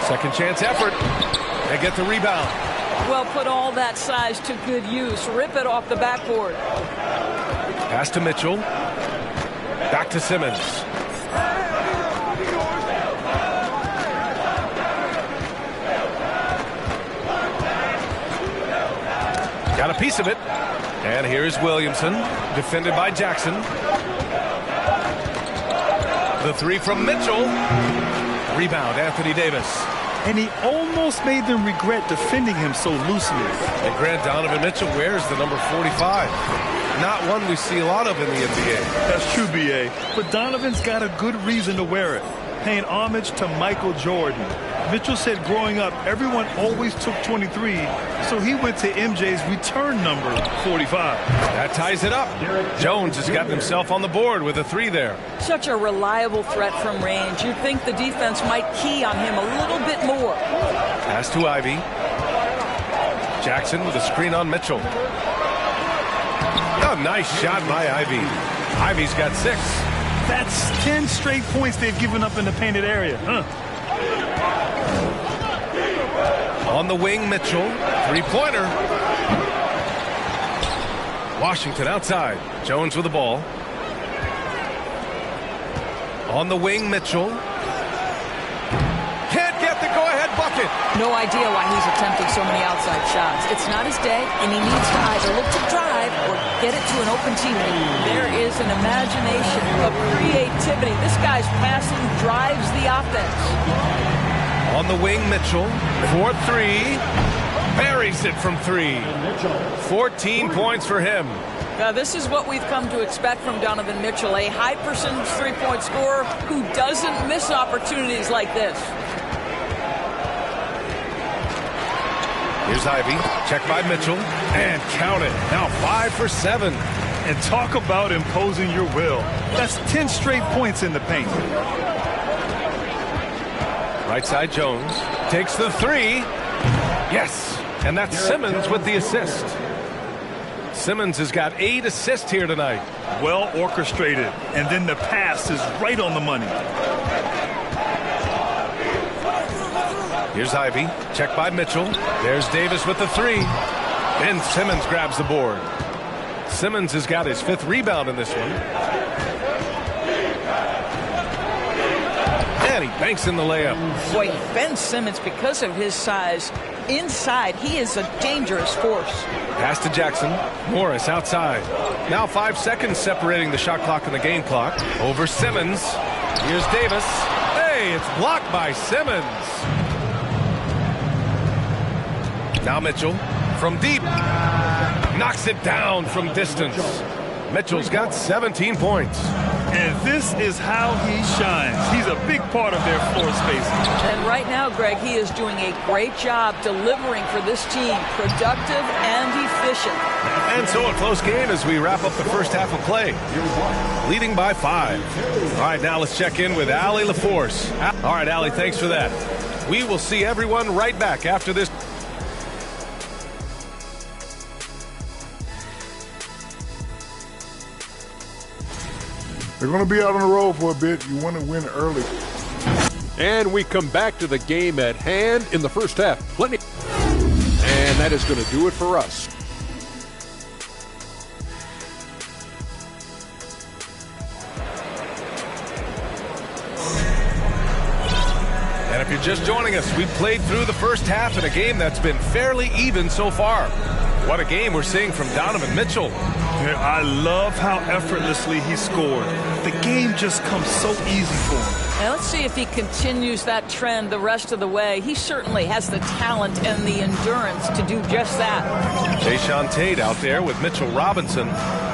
Second chance effort. They get the rebound. Well, put all that size to good use. Rip it off the backboard. Pass to Mitchell. Back to Simmons. Got a piece of it. And here's Williamson, defended by Jackson. The three from Mitchell. Rebound, Anthony Davis. And he almost made them regret defending him so loosely. And Grant, Donovan Mitchell wears the number 45. Not one we see a lot of in the NBA. That's true, B.A. But Donovan's got a good reason to wear it. Paying homage to Michael Jordan. Mitchell said growing up, everyone always took 23, so he went to MJ's return number, 45. That ties it up. Jones has gotten himself on the board with a three there. Such a reliable threat from range. You'd think the defense might key on him a little bit more. Pass to Ivy. Jackson with a screen on Mitchell. Oh, nice shot by Ivy. Ivy's got 6. That's 10 straight points they've given up in the painted area. On the wing, Mitchell. Three-pointer. Washington outside. Jones with the ball. On the wing, Mitchell. Can't get the go-ahead bucket. No idea why he's attempting so many outside shots. It's not his day, and he needs to either look to drive or get it to an open teammate. There is an imagination of creativity. This guy's passing drives the offense. On the wing, Mitchell. 4-3. Buries it from 3. 14 points for him. Now, this is what we've come to expect from Donovan Mitchell, a high percentage three-point scorer who doesn't miss opportunities like this. Here's Ivy. Check by Mitchell. And count it. Now 5 for 7. And talk about imposing your will. That's 10 straight points in the paint. Right side Jones. Takes the 3. Yes. And that's Simmons with the assist. Simmons has got 8 assists here tonight. Well orchestrated. And then the pass is right on the money. Here's Ivy. Check by Mitchell. There's Davis with the 3. Ben Simmons grabs the board. Simmons has got his 5th rebound in this one. And he banks in the layup. Boy, Ben Simmons, because of his size, inside, he is a dangerous force. Pass to Jackson. Morris outside. Now 5 seconds separating the shot clock and the game clock. Over Simmons. Here's Davis. Hey, it's blocked by Simmons. Now Mitchell from deep. Knocks it down from distance. Mitchell's got 17 points. And this is how he shines. He's a big part of their floor spacing. And right now, Greg, he is doing a great job delivering for this team, productive and efficient. And so a close game as we wrap up the first half of play. Leading by 5. All right, now let's check in with Allie LaForce. All right, Allie, thanks for that. We will see everyone right back after this. They're going to be out on the road for a bit. You want to win early. And we come back to the game at hand in the first half. Plenty. And that is going to do it for us. And if you're just joining us, we've played through the first half in a game that's been fairly even so far. What a game we're seeing from Donovan Mitchell. Yeah, I love how effortlessly he scored. The game just comes so easy for him. Now let's see if he continues that trend the rest of the way. He certainly has the talent and the endurance to do just that. Jayshawn Tate out there with Mitchell Robinson.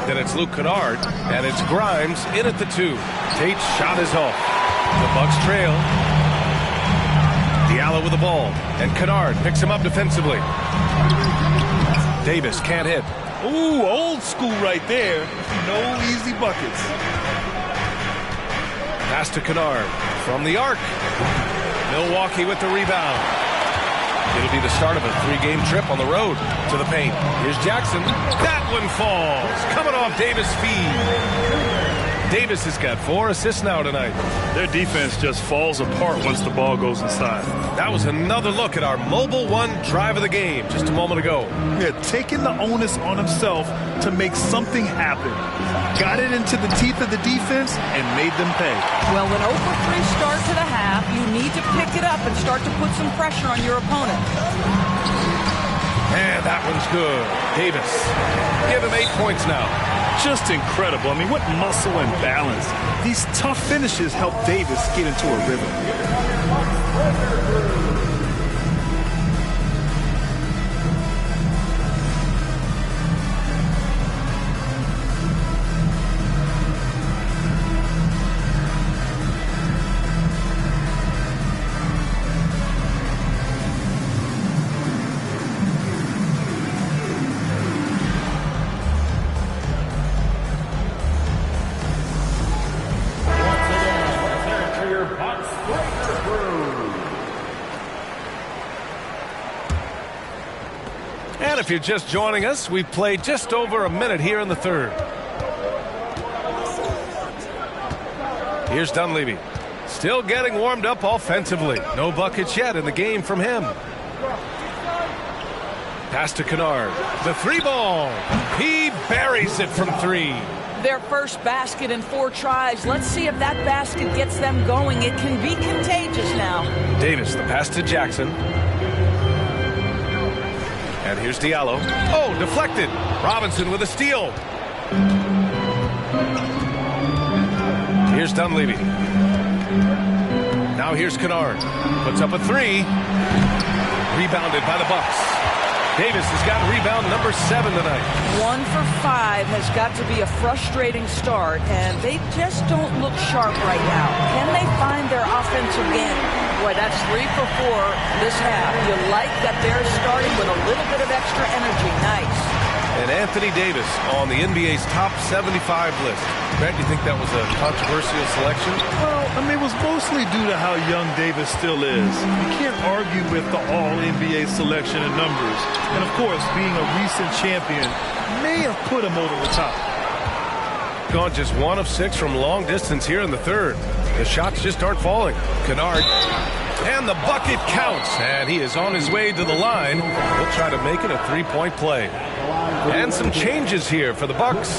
Then it's Luke Kennard, and it's Grimes in at the 2. Tate's shot is off. The Bucks trail. Diallo with the ball, and Kennard picks him up defensively. Davis can't hit. Ooh, old school right there. No easy buckets. Pass to Kennard from the arc. Milwaukee with the rebound. It'll be the start of a 3-game trip on the road to the paint. Here's Jackson. That one falls. Coming off Davis' feed. Davis has got 4 assists now tonight. Their defense just falls apart once the ball goes inside. That was another look at our Mobile One drive of the game just a moment ago. Yeah, taking the onus on himself to make something happen. Got it into the teeth of the defense and made them pay. Well, with 0 for 3 start to the half, you need to pick it up and start to put some pressure on your opponent. And that one's good. Davis. Give him 8 points now. Just incredible. I mean, what muscle and balance. These tough finishes help Davis get into a rhythm. If you're just joining us, we've played just over a minute here in the third. Here's Dunleavy. Still getting warmed up offensively. No buckets yet in the game from him. Pass to Kennard. The 3-ball. He buries it from 3. Their first basket in 4 tries. Let's see if that basket gets them going. It can be contagious now. Davis, the pass to Jackson. And here's Diallo. Oh, deflected. Robinson with a steal. Here's Dunleavy. Now here's Kennard. Puts up a 3. Rebounded by the Bucks. Davis has got rebound number 7 tonight. 1 for 5 has got to be a frustrating start, and they just don't look sharp right now. Can they find their offensive game? Boy, that's 3 for 4 this half. You like that they're starting with a little bit of extra energy. Nice. And Anthony Davis on the NBA's top 75 list. Brent, you think that was a controversial selection? Well, I mean, it was mostly due to how young Davis still is. You can't argue with the all-NBA selection and numbers. And, of course, being a recent champion may have put him over the top. Gone just 1 of 6 from long distance here in the third. The shots just aren't falling. Kennard. And the bucket counts. And he is on his way to the line. He'll try to make it a 3-point play. And some changes here for the Bucks.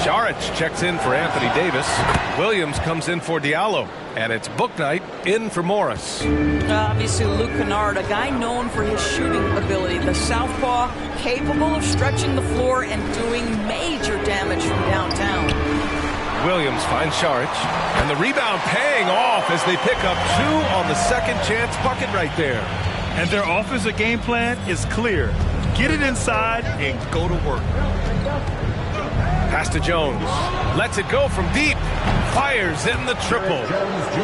Saric checks in for Anthony Davis. Williams comes in for Diallo. And it's Bouknight in for Morris. Obviously, Luke Kennard, a guy known for his shooting ability. The southpaw, capable of stretching the floor and doing major damage from downtown. Williams finds Saric. And the rebound paying off as they pick up 2 on the second chance bucket right there. And their offensive game plan is clear. Get it inside and go to work. Pass to Jones. Lets it go from deep. Fires in the triple.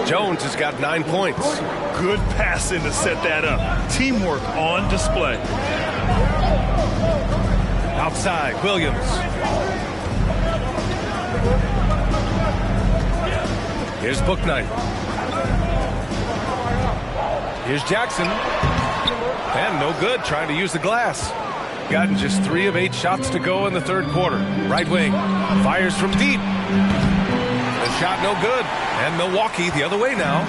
Jones has got 9 points. Good passing to set that up. Teamwork on display. Outside, Williams. Here's Bouknight. Here's Jackson. And no good, trying to use the glass. Gotten just 3 of 8 shots to go in the third quarter. Right wing. Fires from deep. The shot no good. And Milwaukee the other way now.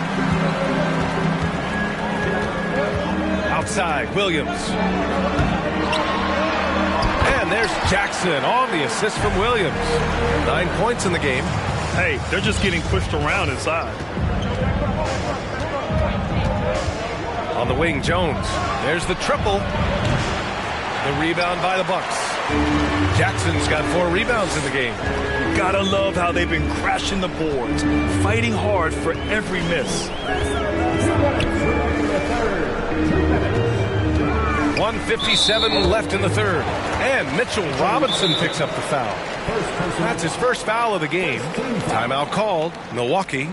Outside, Williams. And there's Jackson on the assist from Williams. 9 points in the game. Hey, they're just getting pushed around inside. On the wing, Jones. There's the triple. The rebound by the Bucks. Jackson's got 4 rebounds in the game. Gotta love how they've been crashing the boards, fighting hard for every miss. 1:57 left in the third. And Mitchell Robinson picks up the foul. That's his first foul of the game. Timeout called, Milwaukee.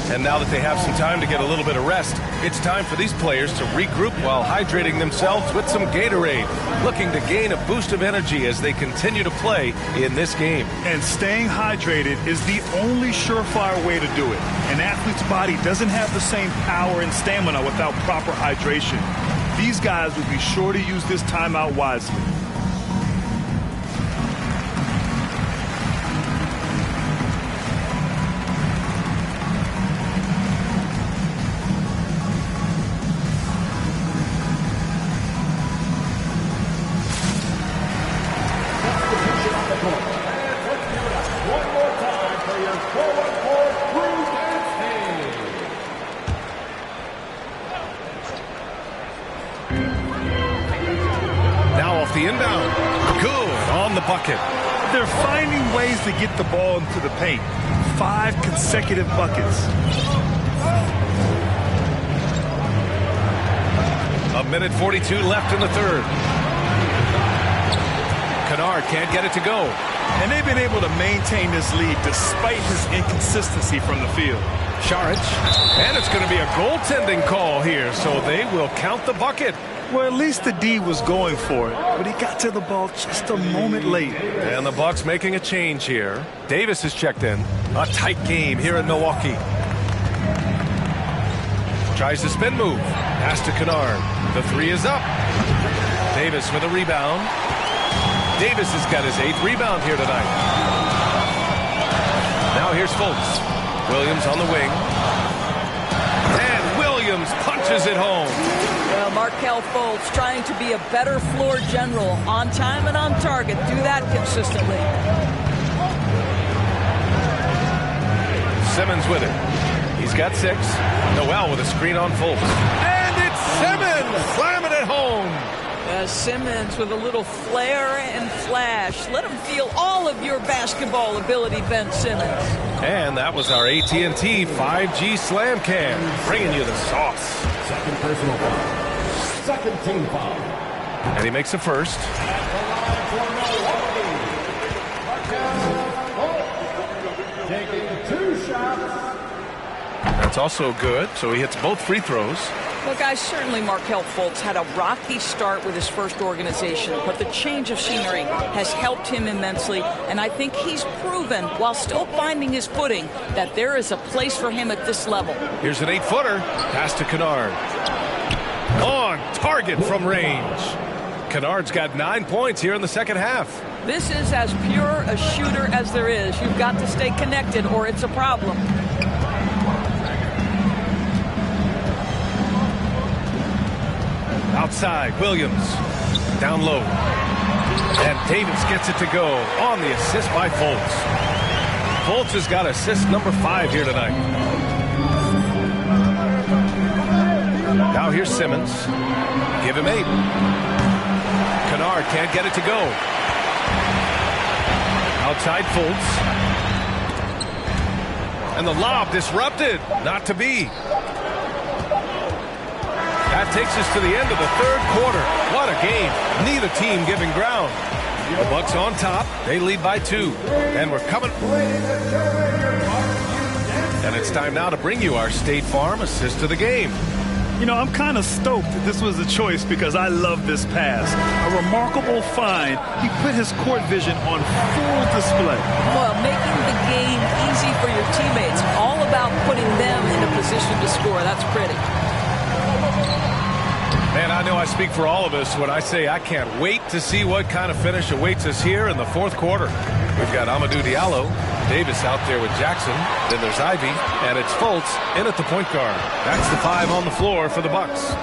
And now that they have some time to get a little bit of rest, it's time for these players to regroup while hydrating themselves with some Gatorade, looking to gain a boost of energy as they continue to play in this game. And staying hydrated is the only surefire way to do it. An athlete's body doesn't have the same power and stamina without proper hydration. These guys will be sure to use this timeout wisely. The inbound. Good on the bucket. They're finding ways to get the ball into the paint. 5 consecutive buckets. A minute 42 left in the third. Kennard can't get it to go. And they've been able to maintain this lead despite his inconsistency from the field. Saric. And it's going to be a goaltending call here, so they will count the bucket. Well, at least the D was going for it, but he got to the ball just a moment late. And the Bucks making a change here. Davis is checked in. A tight game here in Milwaukee. Tries the spin move. Pass to Kennard. The 3 is up. Davis with a rebound. Davis has got his 8th rebound here tonight. Now here's Fultz. Williams on the wing. And Williams punches it home. Well, Markelle Fultz trying to be a better floor general, on time and on target. Do that consistently. Simmons with it. He's got 6. Noel with a screen on Fultz. And it's Simmons slamming it home. Simmons with a little flair and flash. Let him feel all of your basketball ability, Ben Simmons. And that was our AT&T 5G Slam Cam, bringing you the sauce. Second personal foul. Second team foul. And he makes a first. Taking 2 shots. That's also good, so he hits both free throws. Well, guys, certainly Markelle Fultz had a rocky start with his first organization, but the change of scenery has helped him immensely, and I think he's proven, while still finding his footing, that there is a place for him at this level. Here's an 8-footer. Pass to Kennard. On target from range. Kennard's got 9 points here in the second half. This is as pure a shooter as there is. You've got to stay connected or it's a problem. Outside, Williams. Down low. And Davis gets it to go on the assist by Fultz. Fultz has got assist number 5 here tonight. Now here's Simmons. Give him 8. Kennard can't get it to go. Outside Fultz. And the lob disrupted. Not to be. That takes us to the end of the third quarter. What a game. Neither team giving ground. The Bucks on top. They lead by 2. And we're coming. And it's time now to bring you our State Farm assist of the game. You know, I'm kind of stoked that this was a choice because I love this pass. A remarkable find. He put his court vision on full display. Well, making the game easy for your teammates. All about putting them in a position to score. That's pretty. Man, I know I speak for all of us when I say I can't wait to see what kind of finish awaits us here in the fourth quarter. We've got Amadou Diallo, Davis out there with Jackson. Then there's Ivy, and it's Fultz in at the point guard. That's the 5 on the floor for the Bucks.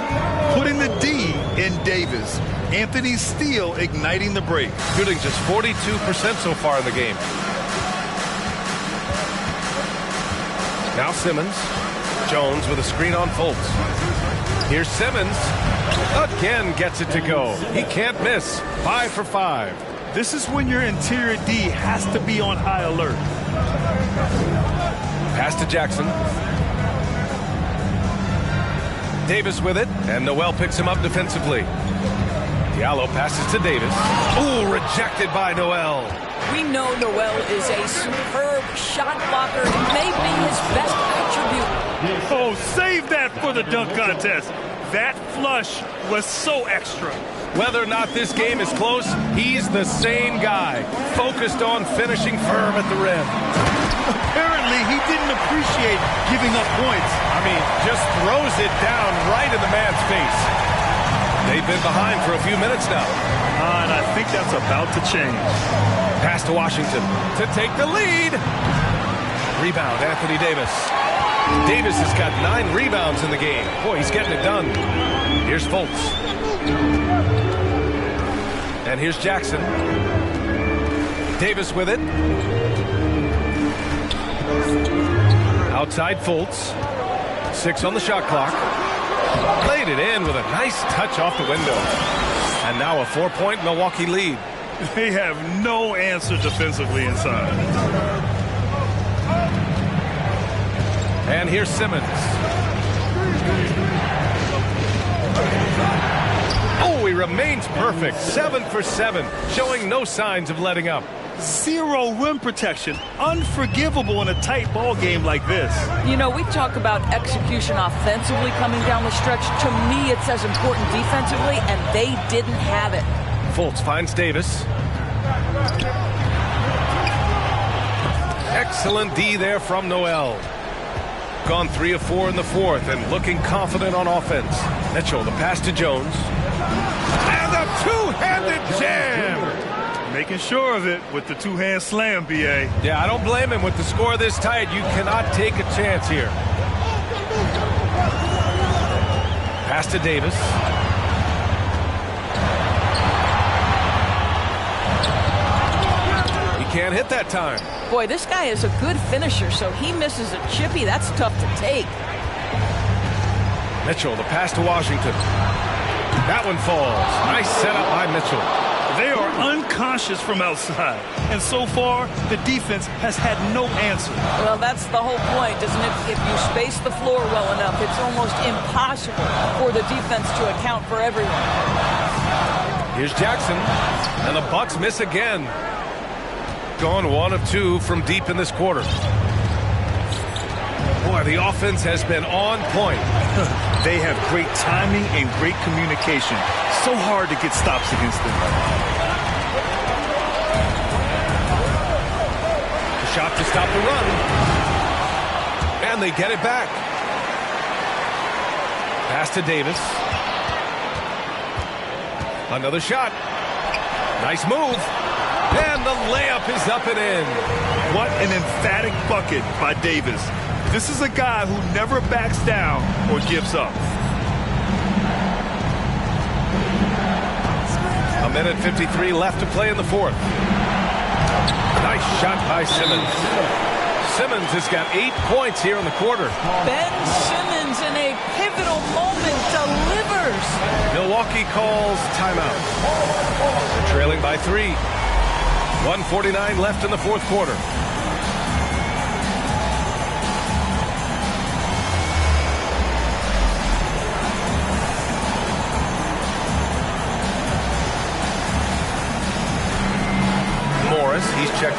Putting the D in Davis. Anthony Steele igniting the break. Shooting just 42% so far in the game. Now Simmons. Jones with a screen on Fultz. Here's Simmons. Again gets it to go. He can't miss. 5 for 5. This is when your interior D has to be on high alert. Pass to Jackson. Davis with it, and Noel picks him up defensively. Diallo passes to Davis. Ooh, rejected by Noel. We know Noel is a superb shot blocker. It may be his best attribute. Oh, save that for the dunk contest. That flush was so extra. Whether or not this game is close, he's the same guy, focused on finishing firm at the rim. Apparently, he didn't appreciate giving up points. I mean, just throws it down right in the man's face. They've been behind for a few minutes now. And I think that's about to change. Pass to Washington to take the lead. Rebound, Anthony Davis. Davis has got 9 rebounds in the game. Boy, he's getting it done. Here's Fultz. And here's Jackson. Davis with it. Outside Fultz. 6 on the shot clock. Played it in with a nice touch off the window. And now a 4-point Milwaukee lead. They have no answer defensively inside. And here's Simmons. Oh, he remains perfect. 7 for 7, showing no signs of letting up. 0 rim protection. Unforgivable in a tight ball game like this. You know, we talk about execution offensively coming down the stretch. To me, it's as important defensively, and they didn't have it. Fultz finds Davis. Excellent D there from Noel. Gone 3 of 4 in the fourth and looking confident on offense. Mitchell, the pass to Jones. And a two-handed jam. Making sure of it with the two-hand slam, B.A. Yeah, I don't blame him. With the score this tight, you cannot take a chance here. Pass to Davis. He can't hit that time. Boy, this guy is a good finisher, so he misses a chippy. That's tough to take. Mitchell, the pass to Washington. That one falls. Nice setup by Mitchell. They are unconscious from outside, and so far, the defense has had no answer. Well, that's the whole point, isn't it? If you space the floor well enough, it's almost impossible for the defense to account for everyone. Here's Jackson, and the Bucks miss again. Gone 1 of 2 from deep in this quarter. Boy, the offense has been on point. They have great timing and great communication. So hard to get stops against them. The shot to stop the run. And they get it back. Pass to Davis. Another shot. Nice move. And the layup is up and in. What an emphatic bucket by Davis. This is a guy who never backs down or gives up. A minute 53 left to play in the fourth. Nice shot by Simmons. Simmons has got 8 points here in the quarter. Ben Simmons in a pivotal moment delivers. Milwaukee calls timeout. They're trailing by 3. 1:49 left in the fourth quarter.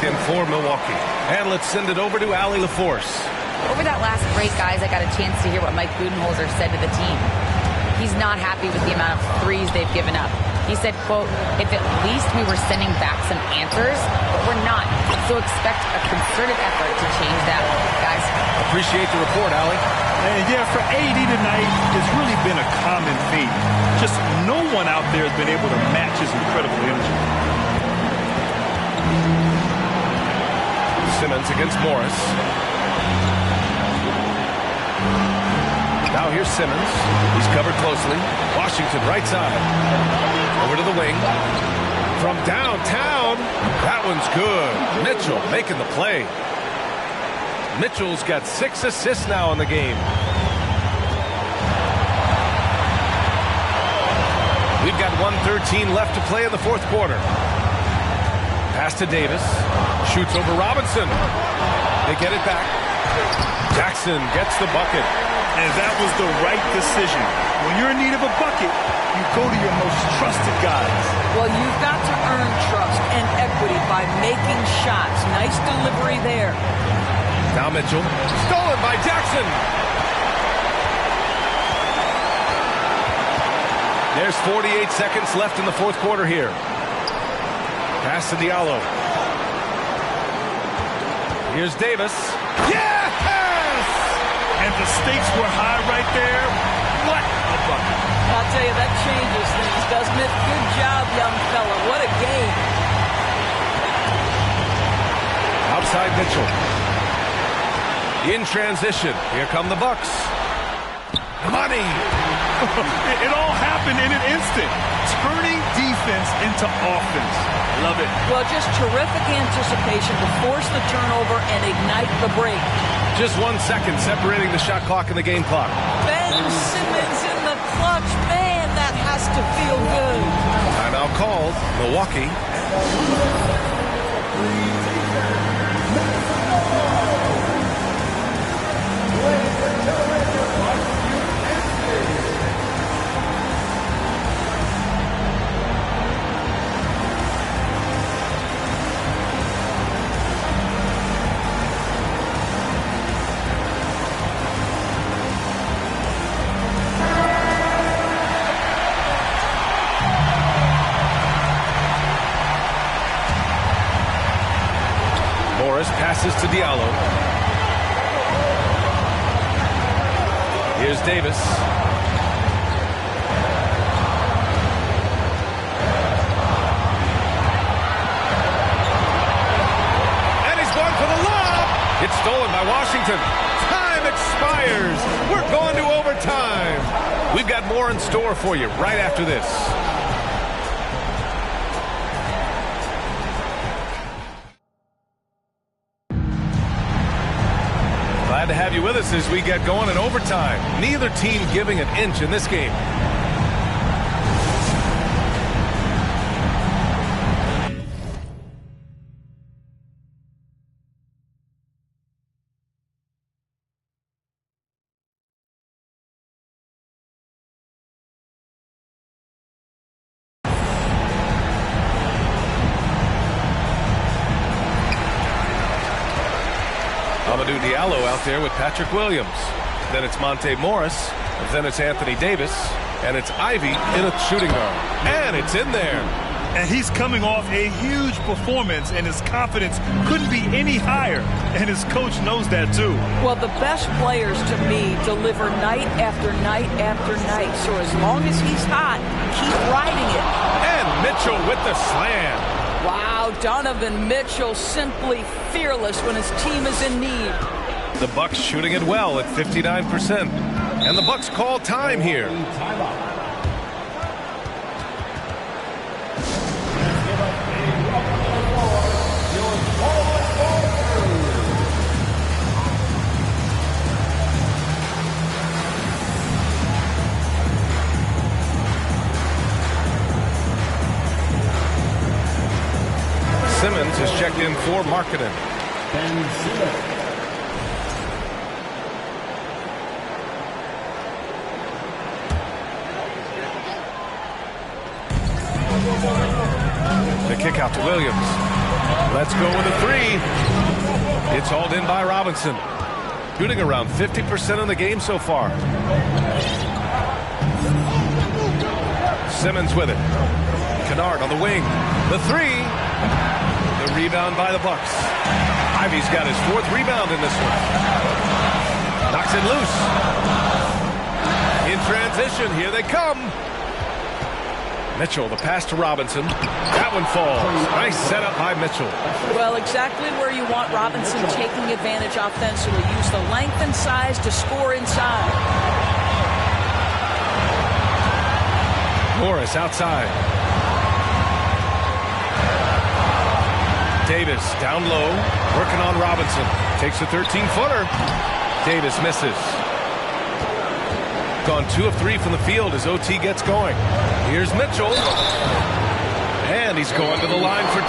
checked in for Milwaukee. And let's send it over to Allie LaForce. Over that last break, guys, I got a chance to hear what Mike Budenholzer said to the team. He's not happy with the amount of threes they've given up. He said, quote, if at least we were sending back some answers, but we're not. So expect a concerted effort to change that, guys. Appreciate the report, Allie. And yeah, for AD tonight, it's really been a common theme. Just no one out there has been able to match his incredible energy. Simmons against Morris. Now here's Simmons. He's covered closely. Washington right side. Over to the wing. From downtown. That one's good. Mitchell making the play. Mitchell's got 6 assists now in the game. We've got 1:13 left to play in the fourth quarter. Pass to Davis. Shoots over Robinson. They get it back. Jackson gets the bucket. And that was the right decision. When you're in need of a bucket, you go to your most trusted guys. Well, you've got to earn trust and equity by making shots. Nice delivery there. Now Mitchell. Stolen by Jackson. There's 48 seconds left in the fourth quarter here. Pass to Diallo. Here's Davis. Yes! And the stakes were high right there. What a bucket. I'll tell you, that changes things, doesn't it? Good job, young fella. What a game. Outside Mitchell. In transition. Here come the Bucks. Money. It all happened in an instant. Turning defense into offense. Love it. Well, just terrific anticipation to force the turnover and ignite the break. Just 1 second separating the shot clock and the game clock. Ben Simmons in the clutch. Man, that has to feel good. Timeout called. Milwaukee. Passes to Diallo. Here's Davis. And he's going for the lob. It's stolen by Washington. Time expires. We're going to overtime. We've got more in store for you right after this. Glad to have you with us as we get going in overtime. Neither team giving an inch in this game. Diallo out there with Patrick Williams. Then it's Monte Morris. Then it's Anthony Davis. And it's Ivy in a shooting guard. And it's in there. And he's coming off a huge performance, and his confidence couldn't be any higher. And his coach knows that, too. Well, the best players, to me, deliver night after night after night. So as long as he's hot, keep riding it. And Mitchell with the slam. Wow, Donovan Mitchell simply fearless when his team is in need. The Bucks shooting it well at 59%. And the Bucks call time here. Simmons has checked in for Markkanen. The kick out to Williams. Let's go with a three. It's hauled in by Robinson. Shooting around 50% in the game so far. Simmons with it. Kennard on the wing. The three. The rebound by the Bucks. Ivy's got his 4th rebound in this one. Knocks it loose. In transition, here they come. Mitchell, the pass to Robinson. That one falls. Nice setup by Mitchell. Well, exactly where you want Robinson taking advantage offensively. Use the length and size to score inside. Morris outside. Davis down low, working on Robinson. Takes a 13-footer. Davis misses. Gone 2 of 3 from the field as OT gets going. Here's Mitchell. And he's going to the line for 2.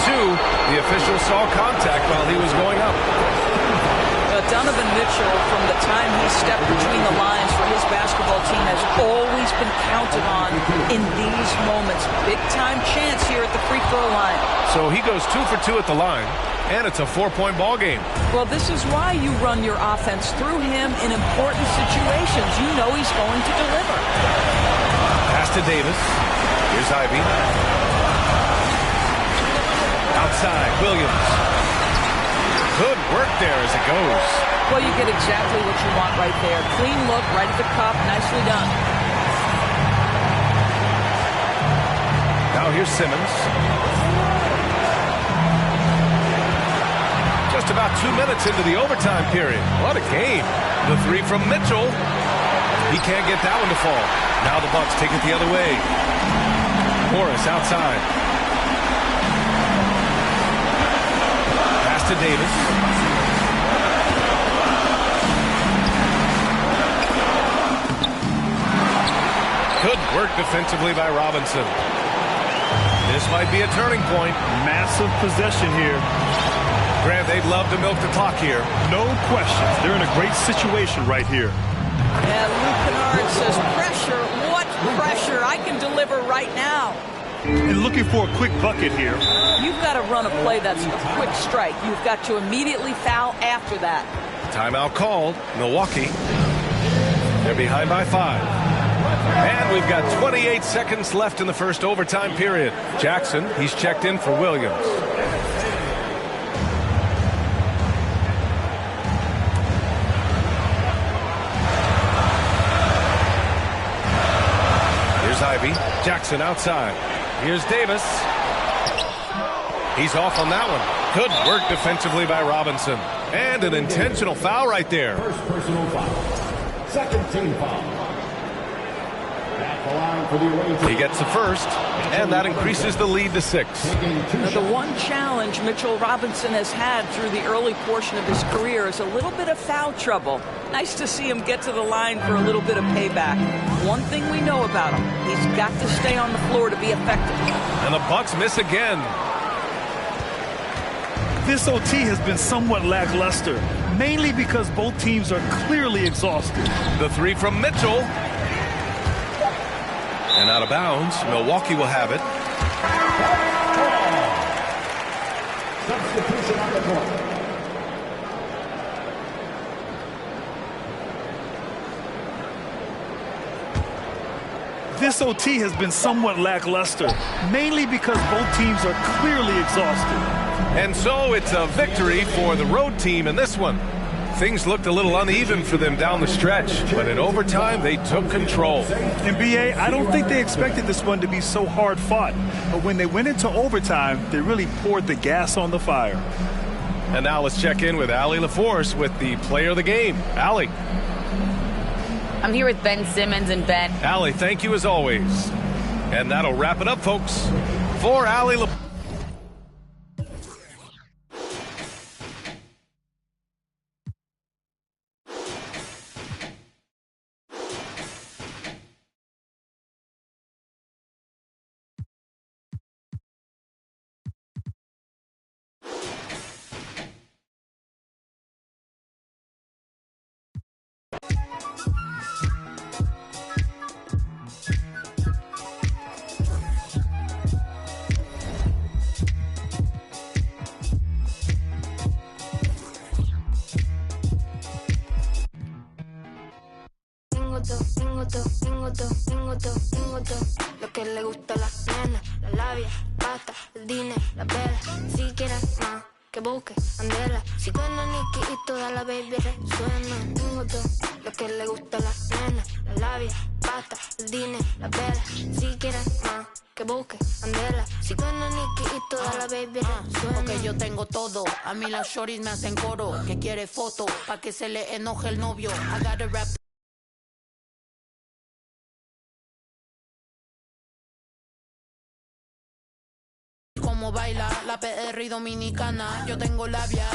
The official saw contact while he was going up. Donovan Mitchell, from the time he stepped between the lines for his basketball team, has always been counted on in these moments. Big-time chance here at the free throw line. So he goes 2 for 2 at the line, and it's a 4-point ball game. Well, this is why you run your offense through him in important situations. You know he's going to deliver. Pass to Davis. Here's Ivy. Outside, Williams. Good work there as it goes. Well, you get exactly what you want right there. Clean look, right at the cup. Nicely done. Now here's Simmons. Just about 2 minutes into the overtime period. What a game. The three from Mitchell. He can't get that one to fall. Now the Bucks take it the other way. Morris outside. Pass to Davis. Good work defensively by Robinson. This might be a turning point. Massive possession here. Grant, they'd love to milk the clock here. No questions. They're in a great situation right here. Yeah, Luke Kennard says, pressure. What pressure? I can deliver right now. And looking for a quick bucket here. You've got to run a play that's a quick strike. You've got to immediately foul after that. Timeout called. Milwaukee. They're behind by 5. And we've got 28 seconds left in the first overtime period. Jackson, he's checked in for Williams. Here's Ivy. Jackson outside. Here's Davis. He's off on that one. Good work defensively by Robinson. And an intentional foul right there. First personal foul. Second team foul. He gets the first, and that increases the lead to 6. Now, the one challenge Mitchell Robinson has had through the early portion of his career is a little bit of foul trouble. Nice to see him get to the line for a little bit of payback. One thing we know about him, he's got to stay on the floor to be effective. And the Bucks miss again. This OT has been somewhat lackluster, mainly because both teams are clearly exhausted. The three from Mitchell. And out of bounds, Milwaukee will have it. Substitution on the court. This OT has been somewhat lackluster, mainly because both teams are clearly exhausted. And so it's a victory for the road team in this one. Things looked a little uneven for them down the stretch, but in overtime, they took control. And BA, I don't think they expected this one to be so hard fought. But when they went into overtime, they really poured the gas on the fire. And now let's check in with Allie LaForce with the player of the game. Allie. I'm here with Ben Simmons, and Ben. Allie, thank you as always. And that'll wrap it up, folks. For Allie LaForce. Lo que le gusta a las nenas, la labia, pasta, el dinero, la vela. Si quieres más, que busque Andela. Si cuando Nicky y toda la baby resuena. Lo que le gusta a las nenas, la labia, pasta, el dinero, la vela. Si quieres más, que busque Andela. Si cuando Nicky y toda la baby resuena. Porque yo tengo todo, a mí las shorties me hacen coro. Que quiere foto, pa' que se le enoje el novio. I gotta rap. Como baila la PR dominicana, yo tengo labia.